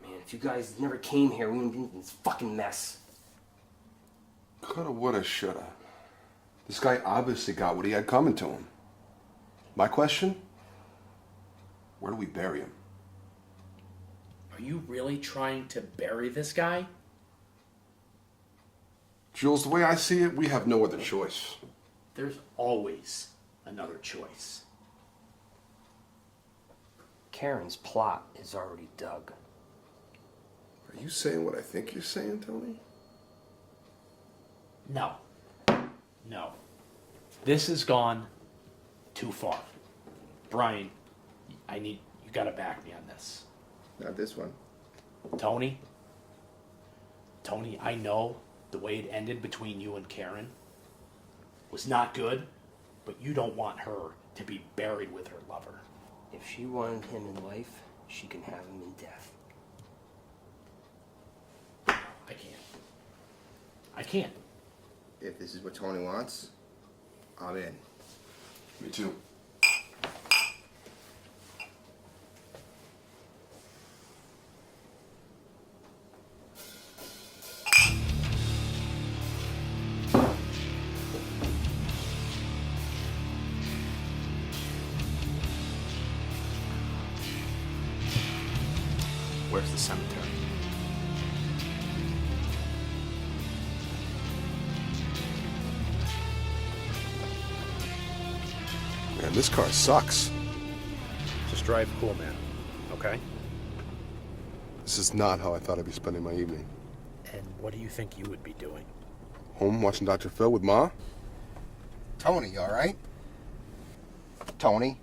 Speaker 12: Man, if you guys never came here, we wouldn't be in this fucking mess.
Speaker 13: Coulda, woulda, shoulda. This guy obviously got what he had coming to him. My question? Where do we bury him?
Speaker 2: Are you really trying to bury this guy?
Speaker 13: Jules, the way I see it, we have no other choice.
Speaker 2: There's always another choice.
Speaker 12: Karen's plot is already dug.
Speaker 13: Are you saying what I think you're saying, Tony?
Speaker 2: No. No. This has gone too far. Brian, you gotta back me on this.
Speaker 20: Not this one.
Speaker 2: Tony, I know the way it ended between you and Karen was not good, but you don't want her to be buried with her lover.
Speaker 12: If she wanted him in life, she can have him in death.
Speaker 2: I can't.
Speaker 20: If this is what Tony wants, I'm in.
Speaker 13: Me too.
Speaker 2: Where's the cemetery?
Speaker 13: Man, this car sucks.
Speaker 2: Just drive cool, man. Okay?
Speaker 13: This is not how I thought I'd be spending my evening.
Speaker 2: And what do you think you would be doing?
Speaker 13: Home watching Dr. Phil with Ma?
Speaker 20: Tony, you alright? Tony?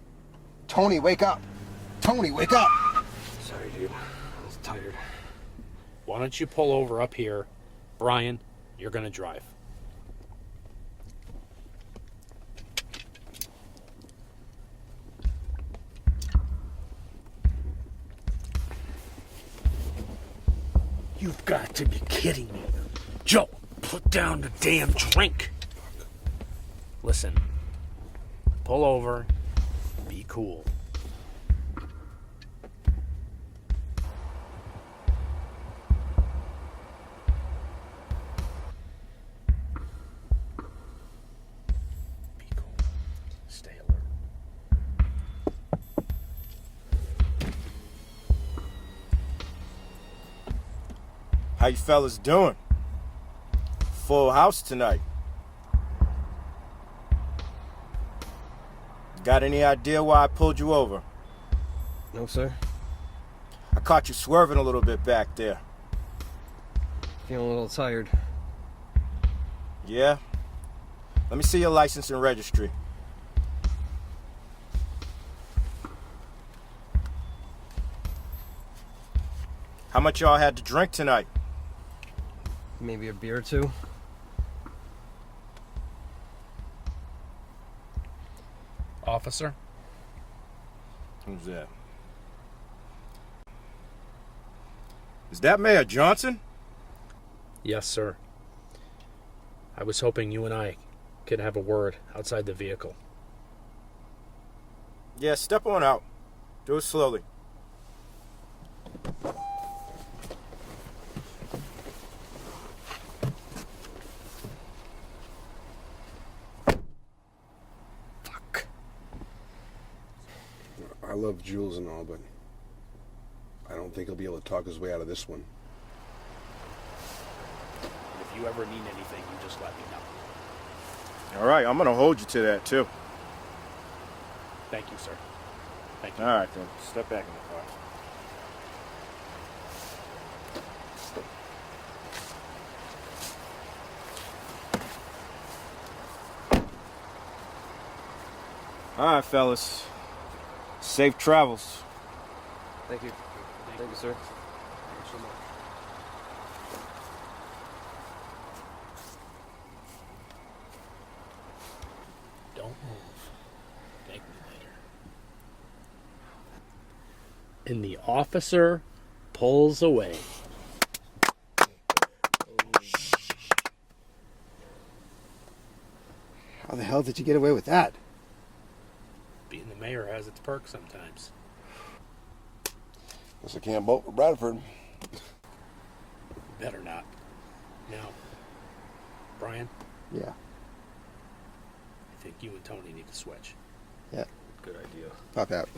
Speaker 20: Tony, wake up! Tony, wake up!
Speaker 12: Sorry, dude. I was tired.
Speaker 2: Why don't you pull over up here? Brian, you're gonna drive. You've got to be kidding me. Joe, put down the damn drink. Listen, pull over, be cool. Be cool. Stay alert.
Speaker 6: How you fellas doing? Full house tonight. Got any idea why I pulled you over?
Speaker 12: No, sir.
Speaker 6: I caught you swerving a little bit back there.
Speaker 12: Feeling a little tired.
Speaker 6: Yeah? Let me see your license and registry. How much y'all had to drink tonight?
Speaker 12: Maybe a beer or two.
Speaker 2: Officer?
Speaker 6: Who's that? Is that Mayor Johnson?
Speaker 2: Yes, sir. I was hoping you and I could have a word outside the vehicle.
Speaker 6: Yeah, step on out. Do it slowly.
Speaker 13: I love Jules and all, but I don't think he'll be able to talk his way out of this one.
Speaker 2: If you ever need anything, you just let me know.
Speaker 6: All right, I'm gonna hold you to that too.
Speaker 2: Thank you, sir. Thank you.
Speaker 6: All right, then. Step back in the car. All right, fellas. Safe travels.
Speaker 12: Thank you. Thank you, sir.
Speaker 2: Thanks so much. Don't move. Thank me later. And the officer pulls away.
Speaker 20: How the hell did you get away with that?
Speaker 2: Being the mayor has its perks sometimes.
Speaker 13: Guess I can't vote for Bradford.
Speaker 2: Better not. Now, Brian?
Speaker 20: Yeah.
Speaker 2: I think you and Tony need to switch.
Speaker 20: Yeah.
Speaker 12: Good idea.
Speaker 20: Pop out.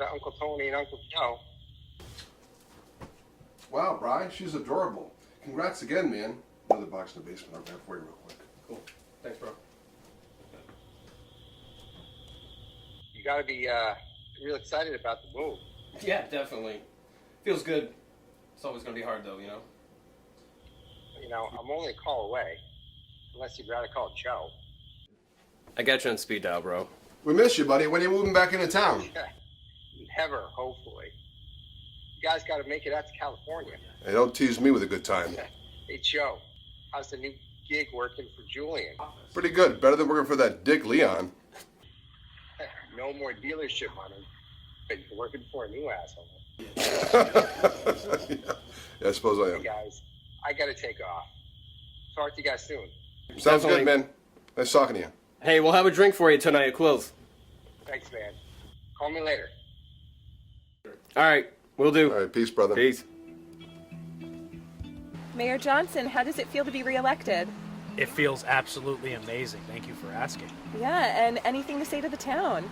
Speaker 20: to Uncle Tony and Uncle Joe.
Speaker 13: Wow, Bri, she's adorable. Congrats again, man. Another box in the basement. I'll grab for you real quick.
Speaker 10: Cool. Thanks, bro.
Speaker 20: You got to be real excited about the move.
Speaker 10: Yeah, definitely. Feels good. It's always gonna be hard, though, you know?
Speaker 20: You know, I'm only a call away. Unless you'd rather call Joe.
Speaker 10: I got you on speed dial, bro.
Speaker 13: We miss you, buddy. When are you moving back into town?
Speaker 20: Never, hopefully. You guys got to make it out to California.
Speaker 13: Hey, don't tease me with a good time.
Speaker 20: Hey, Joe, how's the new gig working for Julian?
Speaker 13: Pretty good. Better than working for that Dick Leon.
Speaker 20: No more dealership money, but you're working for a new asshole.
Speaker 13: Yeah, I suppose I am.
Speaker 20: Hey, guys, I got to take off. Talk to you guys soon.
Speaker 13: Sounds good, man. Nice talking to you.
Speaker 10: Hey, we'll have a drink for you tonight at Quill's.
Speaker 20: Thanks, man. Call me later.
Speaker 10: All right, we'll do.
Speaker 13: All right, peace, brother.
Speaker 10: Peace.
Speaker 14: Mayor Johnson, how does it feel to be reelected?
Speaker 2: It feels absolutely amazing. Thank you for asking.
Speaker 14: Yeah, and anything to say to the town?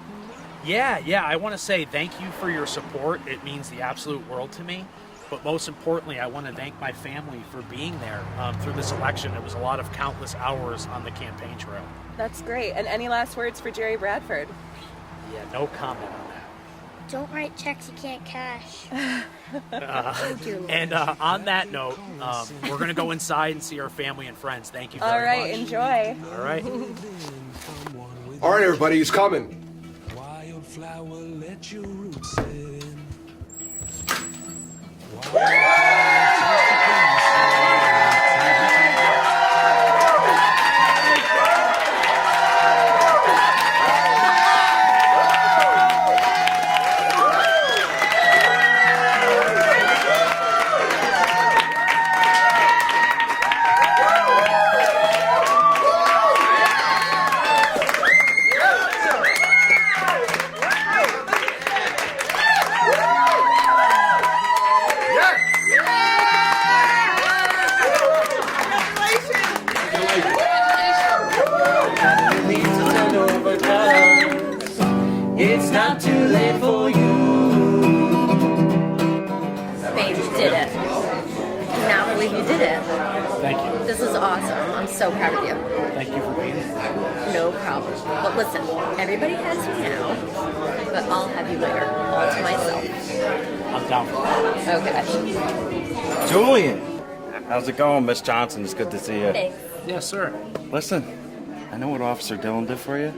Speaker 2: Yeah, I want to say thank you for your support. It means the absolute world to me. But most importantly, I want to thank my family for being there through this election. It was a lot of countless hours on the campaign trail.
Speaker 14: That's great. And any last words for Jerry Bradford?
Speaker 2: Yeah, no comment on that.
Speaker 24: Don't write checks you can't cash.
Speaker 2: And on that note, we're going to go inside and see our family and friends. Thank you very much.
Speaker 14: All right, enjoy.
Speaker 2: All right.
Speaker 13: All right, everybody, he's coming.
Speaker 3: Wildflower, let your roots set in. It's not too late for you.
Speaker 15: Babe, you did it. I cannot believe you did it.
Speaker 2: Thank you.
Speaker 15: This is awesome. I'm so proud of you.
Speaker 2: Thank you for being here.
Speaker 15: No problem. But listen, everybody has you now, but I'll have you later, all to myself.
Speaker 2: I'm down for that.
Speaker 15: Okay.
Speaker 16: Julian! How's it going, Miss Johnson? It's good to see you.
Speaker 15: Thanks.
Speaker 2: Yes, sir.
Speaker 16: Listen, I know what Officer Dillon did for you,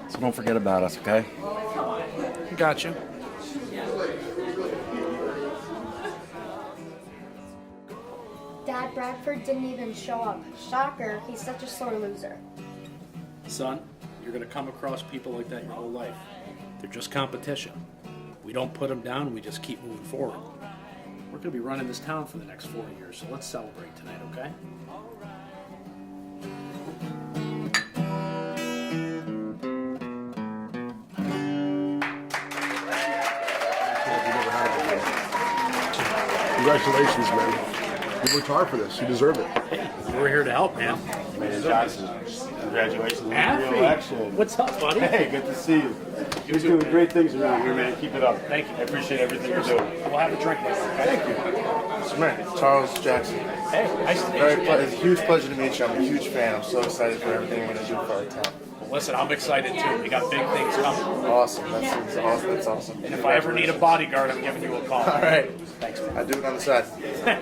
Speaker 16: so don't forget about us, okay?
Speaker 2: Got you.
Speaker 24: Dad Bradford didn't even show up. Shocker, he's such a sore loser.
Speaker 2: Son, you're going to come across people like that your whole life. They're just competition. We don't put them down, we just keep moving forward. We're going to be running this town for the next 40 years, so let's celebrate tonight, okay?
Speaker 13: Congratulations, man. You worked hard for this. You deserve it.
Speaker 2: Hey, we're here to help, man.
Speaker 17: Mayor Johnson, congratulations on
Speaker 2: Happy.
Speaker 17: your election.
Speaker 2: What's up, buddy?
Speaker 17: Hey, good to see you. You're doing great things around here, man. Keep it up.
Speaker 2: Thank you.
Speaker 17: I appreciate everything you're doing.
Speaker 2: We'll have a drink later, okay?
Speaker 17: Thank you. Man, Charles Jackson.
Speaker 2: Hey, nice to meet you.
Speaker 17: It's a huge pleasure to meet you. I'm a huge fan. I'm so excited for everything you're going to do for our town.
Speaker 2: Well, listen, I'm excited too. We got big things coming.
Speaker 17: Awesome. That's awesome. That's awesome.
Speaker 2: And if I ever need a bodyguard, I'm giving you a call.
Speaker 17: All right.
Speaker 2: Thanks, man.
Speaker 17: I do it on the side.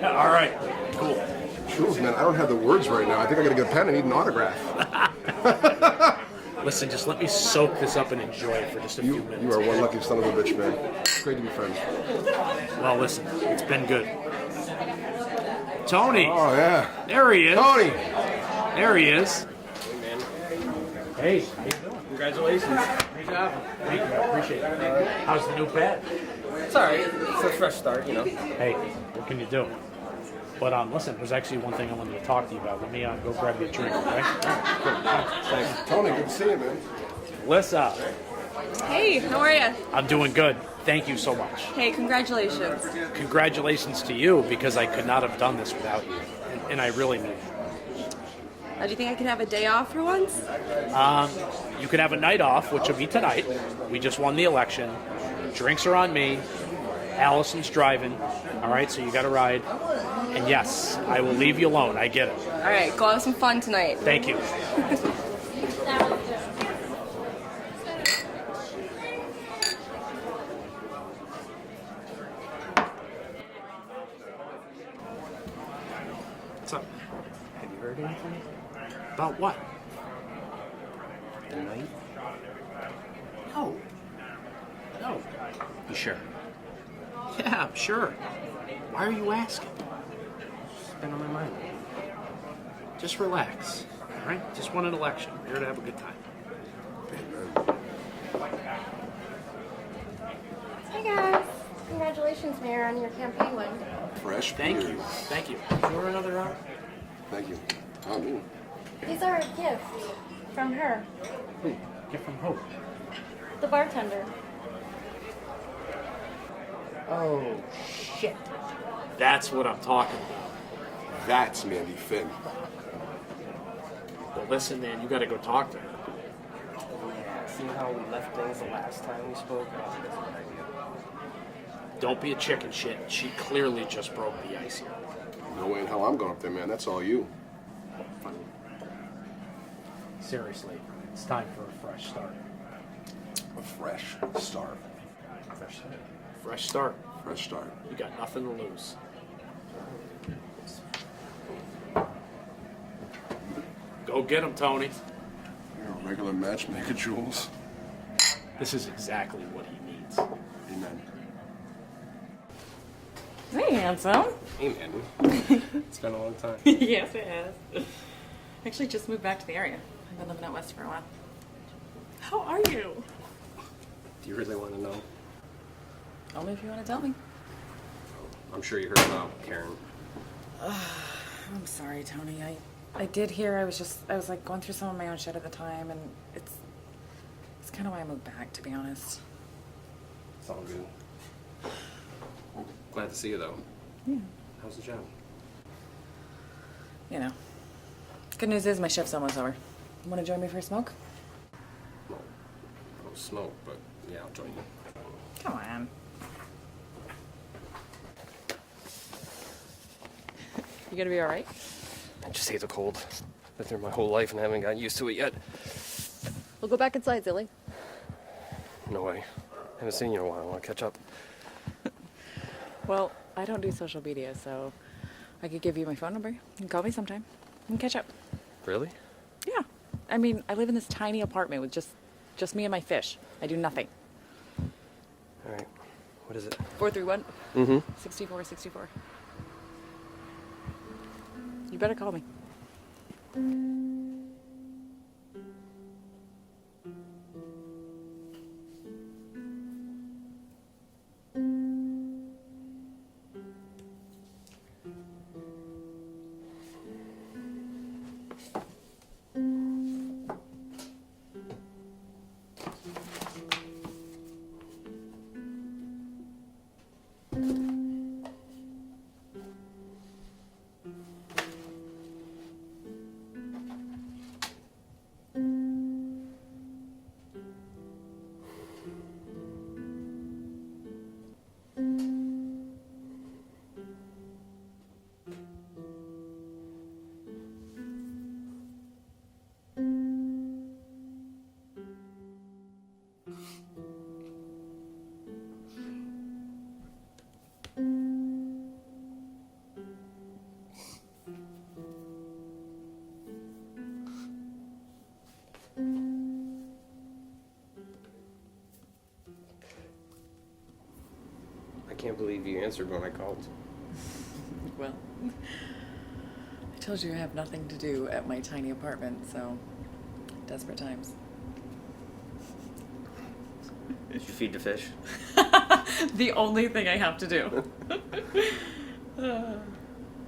Speaker 2: All right. Cool.
Speaker 13: Jules, man, I don't have the words right now. I think I gotta get a pen. I need an autograph.
Speaker 2: Listen, just let me soak this up and enjoy it for just a few minutes.
Speaker 13: You are one lucky son of a bitch, man. It's great to be friends.
Speaker 2: Well, listen, it's been good. Tony.
Speaker 13: Oh, yeah.
Speaker 2: There he is.
Speaker 13: Tony.
Speaker 2: There he is.
Speaker 10: Hey, man.
Speaker 2: Hey, how you doing?
Speaker 10: Congratulations.
Speaker 2: Great job. Thank you. I appreciate it. How's the new pad?
Speaker 10: It's all right. It's a fresh start, you know.
Speaker 2: Hey, what can you do? But listen, there's actually one thing I wanted to talk to you about. Let me go grab you a drink, okay?
Speaker 13: Thanks. Tony, good to see you, man.
Speaker 2: Alyssa.
Speaker 14: Hey, how are you?
Speaker 2: I'm doing good. Thank you so much.
Speaker 14: Hey, congratulations.
Speaker 2: Congratulations to you, because I could not have done this without you. And I really mean it.
Speaker 14: Do you think I can have a day off for once?
Speaker 2: You could have a night off, which will be tonight. We just won the election. Drinks are on me. Allison's driving. All right, so you got to ride. And yes, I will leave you alone. I get it.
Speaker 14: All right, go have some fun tonight.
Speaker 2: Thank you. What's up?
Speaker 10: Have you heard anything?
Speaker 2: About what?
Speaker 10: The night?
Speaker 2: No. No.
Speaker 10: You sure?
Speaker 2: Yeah, I'm sure. Why are you asking?
Speaker 10: It's been on my mind.
Speaker 2: Just relax. All right? Just won an election. We're here to have a good time.
Speaker 5: Hey guys, congratulations, Mayor, on your campaign win.
Speaker 13: Fresh
Speaker 2: Thank
Speaker 13: beer.
Speaker 2: you. Thank you.
Speaker 10: Is there another round?
Speaker 13: Thank you. Not me.
Speaker 5: These are a gift from her,
Speaker 2: Get from who?
Speaker 5: the bartender.
Speaker 10: Oh, shit.
Speaker 2: That's what I'm talking about.
Speaker 13: That's Mandy Finn.
Speaker 2: Well, listen, man, you got to go talk to her.
Speaker 10: Yeah, see how we left things the last time we spoke? Oh, that's a good idea.
Speaker 2: Don't be a chicken shit. She clearly just broke the ice here.
Speaker 13: No way in hell I'm going up there, man. That's all you.
Speaker 2: Seriously, it's time for a fresh start.
Speaker 13: A fresh start.
Speaker 2: Fresh start. Fresh start.
Speaker 13: Fresh start.
Speaker 2: You got nothing to lose. Go get him, Tony.
Speaker 13: You're a regular matchmaker, Jules.
Speaker 2: This is exactly what he needs.
Speaker 13: Amen.
Speaker 14: Hey, handsome.
Speaker 10: Hey, man. It's been a long time.
Speaker 14: Yes, it has. I actually just moved back to the area. I've been living out west for a while. How are you?
Speaker 10: Do you really want to know?
Speaker 14: Only if you want to tell me.
Speaker 10: I'm sure you heard about Karen.
Speaker 21: I'm sorry, Tony. I did hear. I was like going through some of my own shit at the time, and it's kind of why I moved back, to be honest.
Speaker 10: It's all good. Glad to see you, though.
Speaker 21: Yeah.
Speaker 10: How's the job?
Speaker 21: You know. Good news is my shift's almost over. You want to join me for a smoke?
Speaker 10: Well, I don't smoke, but yeah, I'll join you.
Speaker 21: Come on.
Speaker 14: You gonna be all right?
Speaker 10: I just hate the cold. Been through my whole life and haven't gotten used to it yet.
Speaker 14: We'll go back inside, silly.
Speaker 10: No way. Haven't seen you in a while. I want to catch up.
Speaker 21: Well, I don't do social media, so I could give you my phone number. You can call me sometime. We can catch up.
Speaker 10: Really?
Speaker 21: Yeah. I mean, I live in this tiny apartment with just me and my fish. I do nothing.
Speaker 10: All right. What is it?
Speaker 14: 431.
Speaker 21: 6464. You better call me.
Speaker 10: I can't believe you answered when I called.
Speaker 21: Well, I told you I have nothing to do at my tiny apartment, so desperate times.
Speaker 10: Did you feed the fish?
Speaker 21: The only thing I have to do.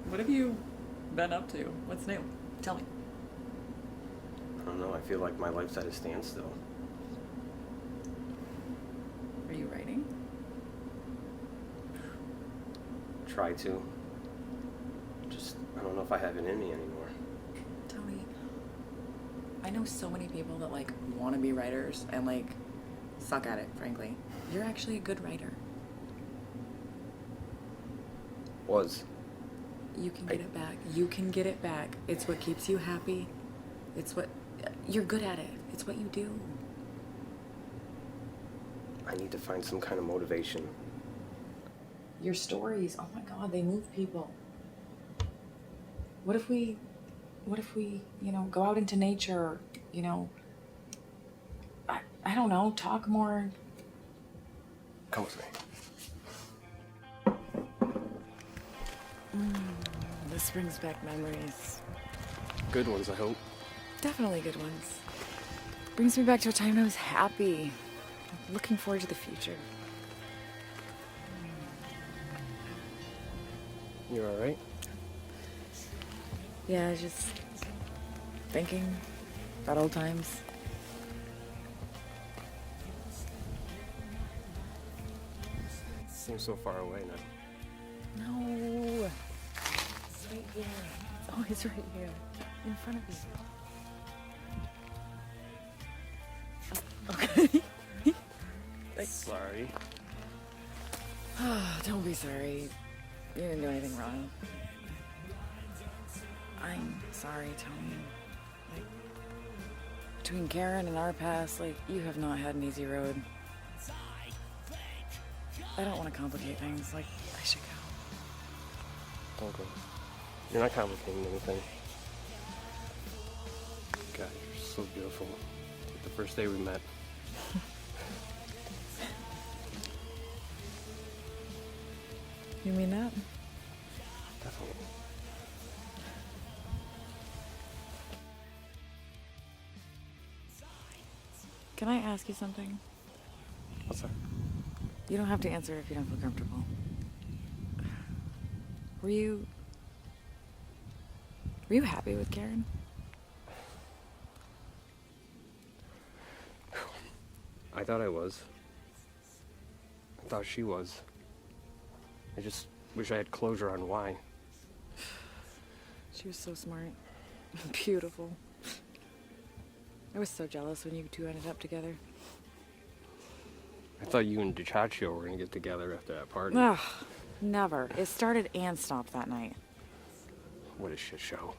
Speaker 21: What have you been up to? What's new? Tell me.
Speaker 10: I don't know. I feel like my life's at a standstill.
Speaker 21: Are you writing?
Speaker 10: Try to. Just, I don't know if I have it in me anymore.
Speaker 21: Tony, I know so many people that like want to be writers and like suck at it, frankly. You're actually a good writer.
Speaker 10: Was.
Speaker 21: You can get it back. You can get it back. It's what keeps you happy. It's what... You're good at it. It's what you do.
Speaker 10: I need to find some kind of motivation.
Speaker 21: Your stories, oh my God, they move people. What if we, you know, go out into nature, you know, I don't know, talk more.
Speaker 10: Come with me.
Speaker 21: This brings back memories.
Speaker 10: Good ones, I hope.
Speaker 21: Definitely good ones. Brings me back to a time I was happy. Looking forward to the future.
Speaker 10: You all right?
Speaker 21: Yeah, just thinking about old times.
Speaker 10: Seems so far away now.
Speaker 21: No. It's right here. It's always right here. In front of you. Okay.
Speaker 10: Sorry.
Speaker 21: Don't be sorry. You didn't do anything wrong. I'm sorry, Tony. Like, between Karen and our past, like, you have not had an easy road. I don't want to complicate things. Like, I should go.
Speaker 10: Don't go. You're not complicating anything. God, you're so beautiful. Like the first day we met.
Speaker 21: You mean that?
Speaker 10: Definitely.
Speaker 21: Can I ask you something?
Speaker 10: What's that?
Speaker 21: You don't have to answer if you don't feel comfortable. Were you happy with Karen?
Speaker 10: I thought I was. I thought she was. I just wish I had closure on why.
Speaker 21: She was so smart. Beautiful. I was so jealous when you two ended up together.
Speaker 10: I thought you and DiCiaccio were gonna get together after that party.
Speaker 21: Ugh, never. It started and stopped that night.
Speaker 10: What a shit show.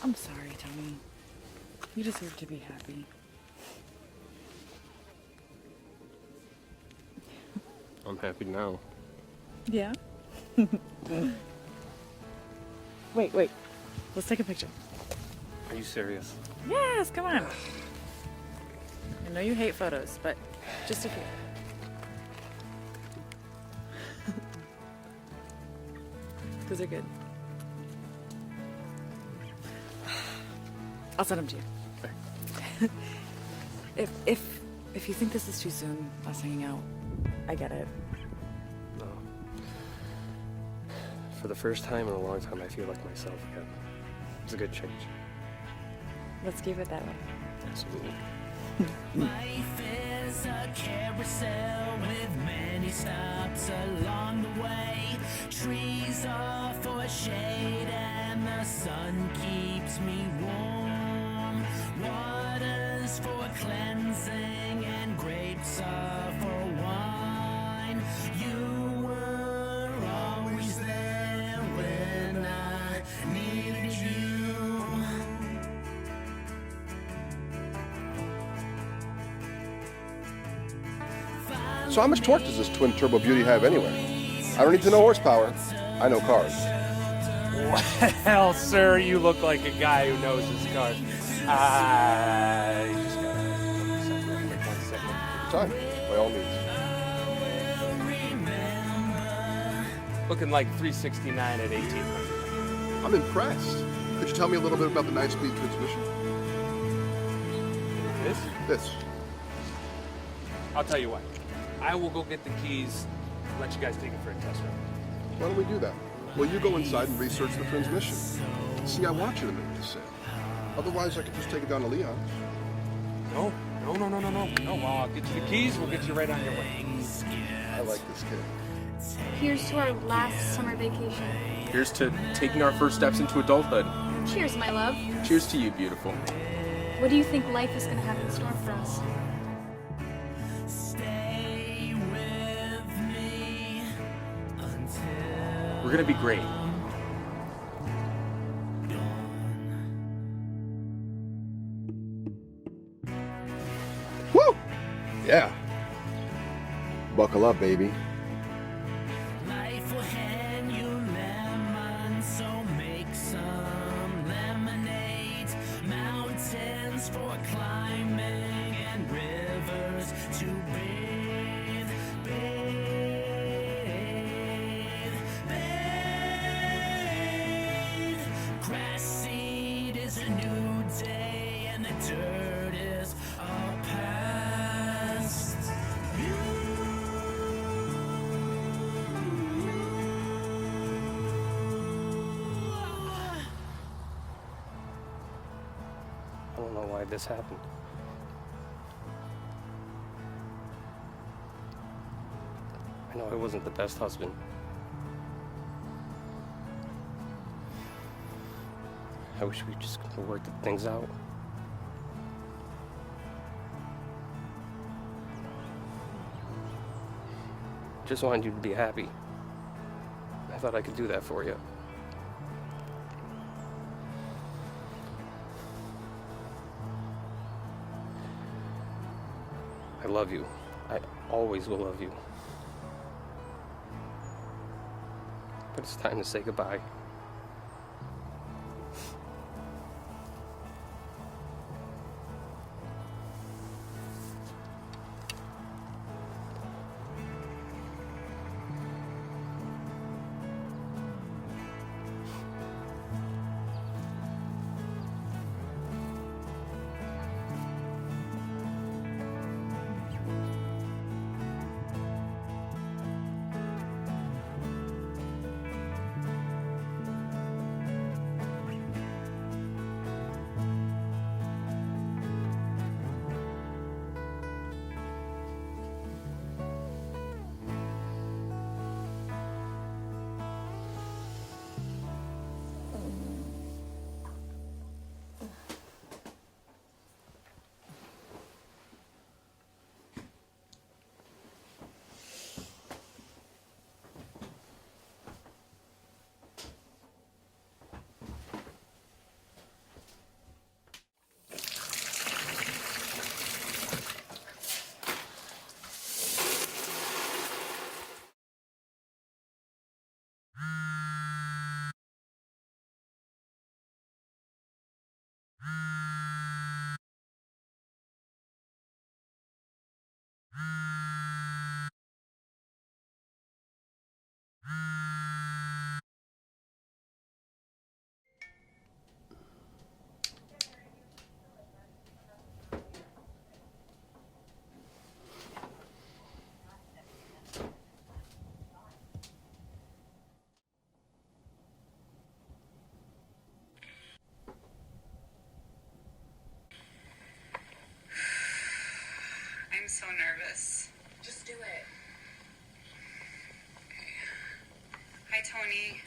Speaker 21: I'm sorry, Tony. You deserve to be happy.
Speaker 10: I'm happy now.
Speaker 21: Yeah? Wait. Let's take a picture.
Speaker 10: Are you serious?
Speaker 21: Yes, come on. I know you hate photos, but just a few. Those are good. I'll send them to you. If you think this is too soon, us hanging out, I get it.
Speaker 10: No. For the first time in a long time, I feel like myself again. It's a good change.
Speaker 21: Let's keep it that way.
Speaker 10: Absolutely.
Speaker 3: Life is a carousel with many stops along the way. Trees are for shade and the sun keeps me warm. Water's for cleansing and grapes are for wine. You were always there when I needed you.
Speaker 13: So how much torque does this twin turbo beauty have anyway? I don't need to know horsepower. I know cars.
Speaker 9: Well, sir, you look like a guy who knows his cars. Just gotta one second.
Speaker 13: Time, by all means.
Speaker 9: Looking like 369 at 1800.
Speaker 13: I'm impressed. Could you tell me a little bit about the 9-speed transmission? This.
Speaker 9: I'll tell you what. I will go get the keys and let you guys take it for a test ride.
Speaker 13: Why don't we do that? Well, you go inside and research the transmission. See, I want you to make this sale. Otherwise, I could just take it down to Leon's.
Speaker 9: No. Well, I'll get you the keys. We'll get you right on your way.
Speaker 13: I like this kid.
Speaker 8: Here's to our last summer vacation.
Speaker 18: Here's to taking our first steps into adulthood.
Speaker 8: Cheers, my love.
Speaker 18: Cheers to you, beautiful.
Speaker 8: What do you think life is going to have in store for us?
Speaker 9: We're gonna be great.
Speaker 13: Woo! Yeah. Buckle up, baby.
Speaker 3: Life will hand you lemons, so make some lemonade. Mountains for climbing and rivers to bathe, bathe, bathe. Grass seed is a new day, and the dirt is a past.
Speaker 10: I don't know why this happened. I know I wasn't the best husband. I wish we just could have worked things out. Just wanted you to be happy. I thought I could do that for you. I love you. I always will love you. But it's time to say goodbye.
Speaker 7: I'm so nervous. Just do it. Okay. Hi, Tony.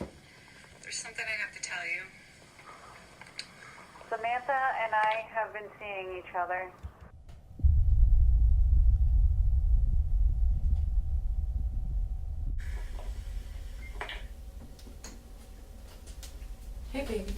Speaker 7: There's something I have to tell you.
Speaker 11: Samantha and I have been seeing each other.
Speaker 21: Hey, baby.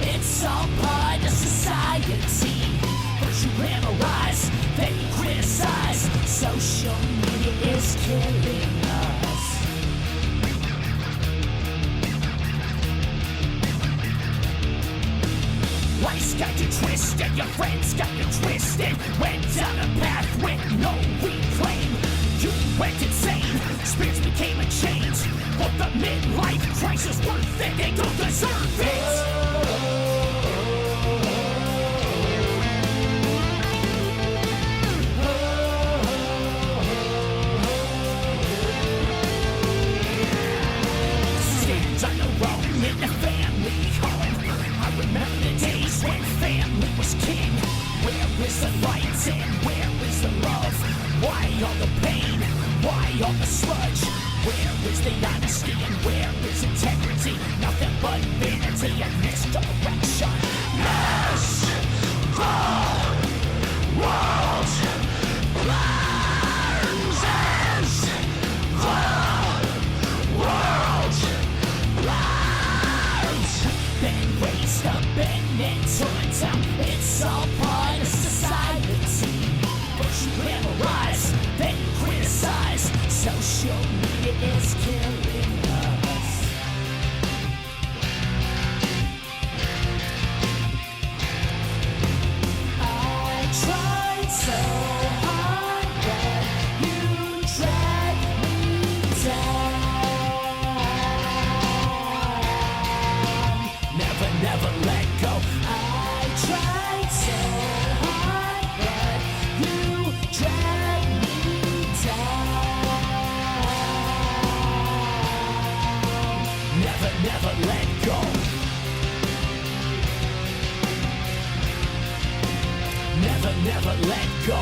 Speaker 3: It's all part of society. First you analyze, then you criticize. Social media is killing us. Life's got you twisted, your friends got you twisted. Went down a path with no reclaim. You went insane, spirits became a change. But the midlife crisis worth it, they don't deserve it. Stand on your own in the family home. I remember the days when family was king. Where is the light and where is the love? Where's the honesty and where is integrity? Nothing but vanity and misdirection. Yes, the world burns as the world burns. Been raised up and torn down. It's all part of society. First you glamorize, then you criticize. Social media is killing us. I tried so hard, but you dragged me down. Never let go. I tried so hard, but you dragged me down. Never let go. Never let go.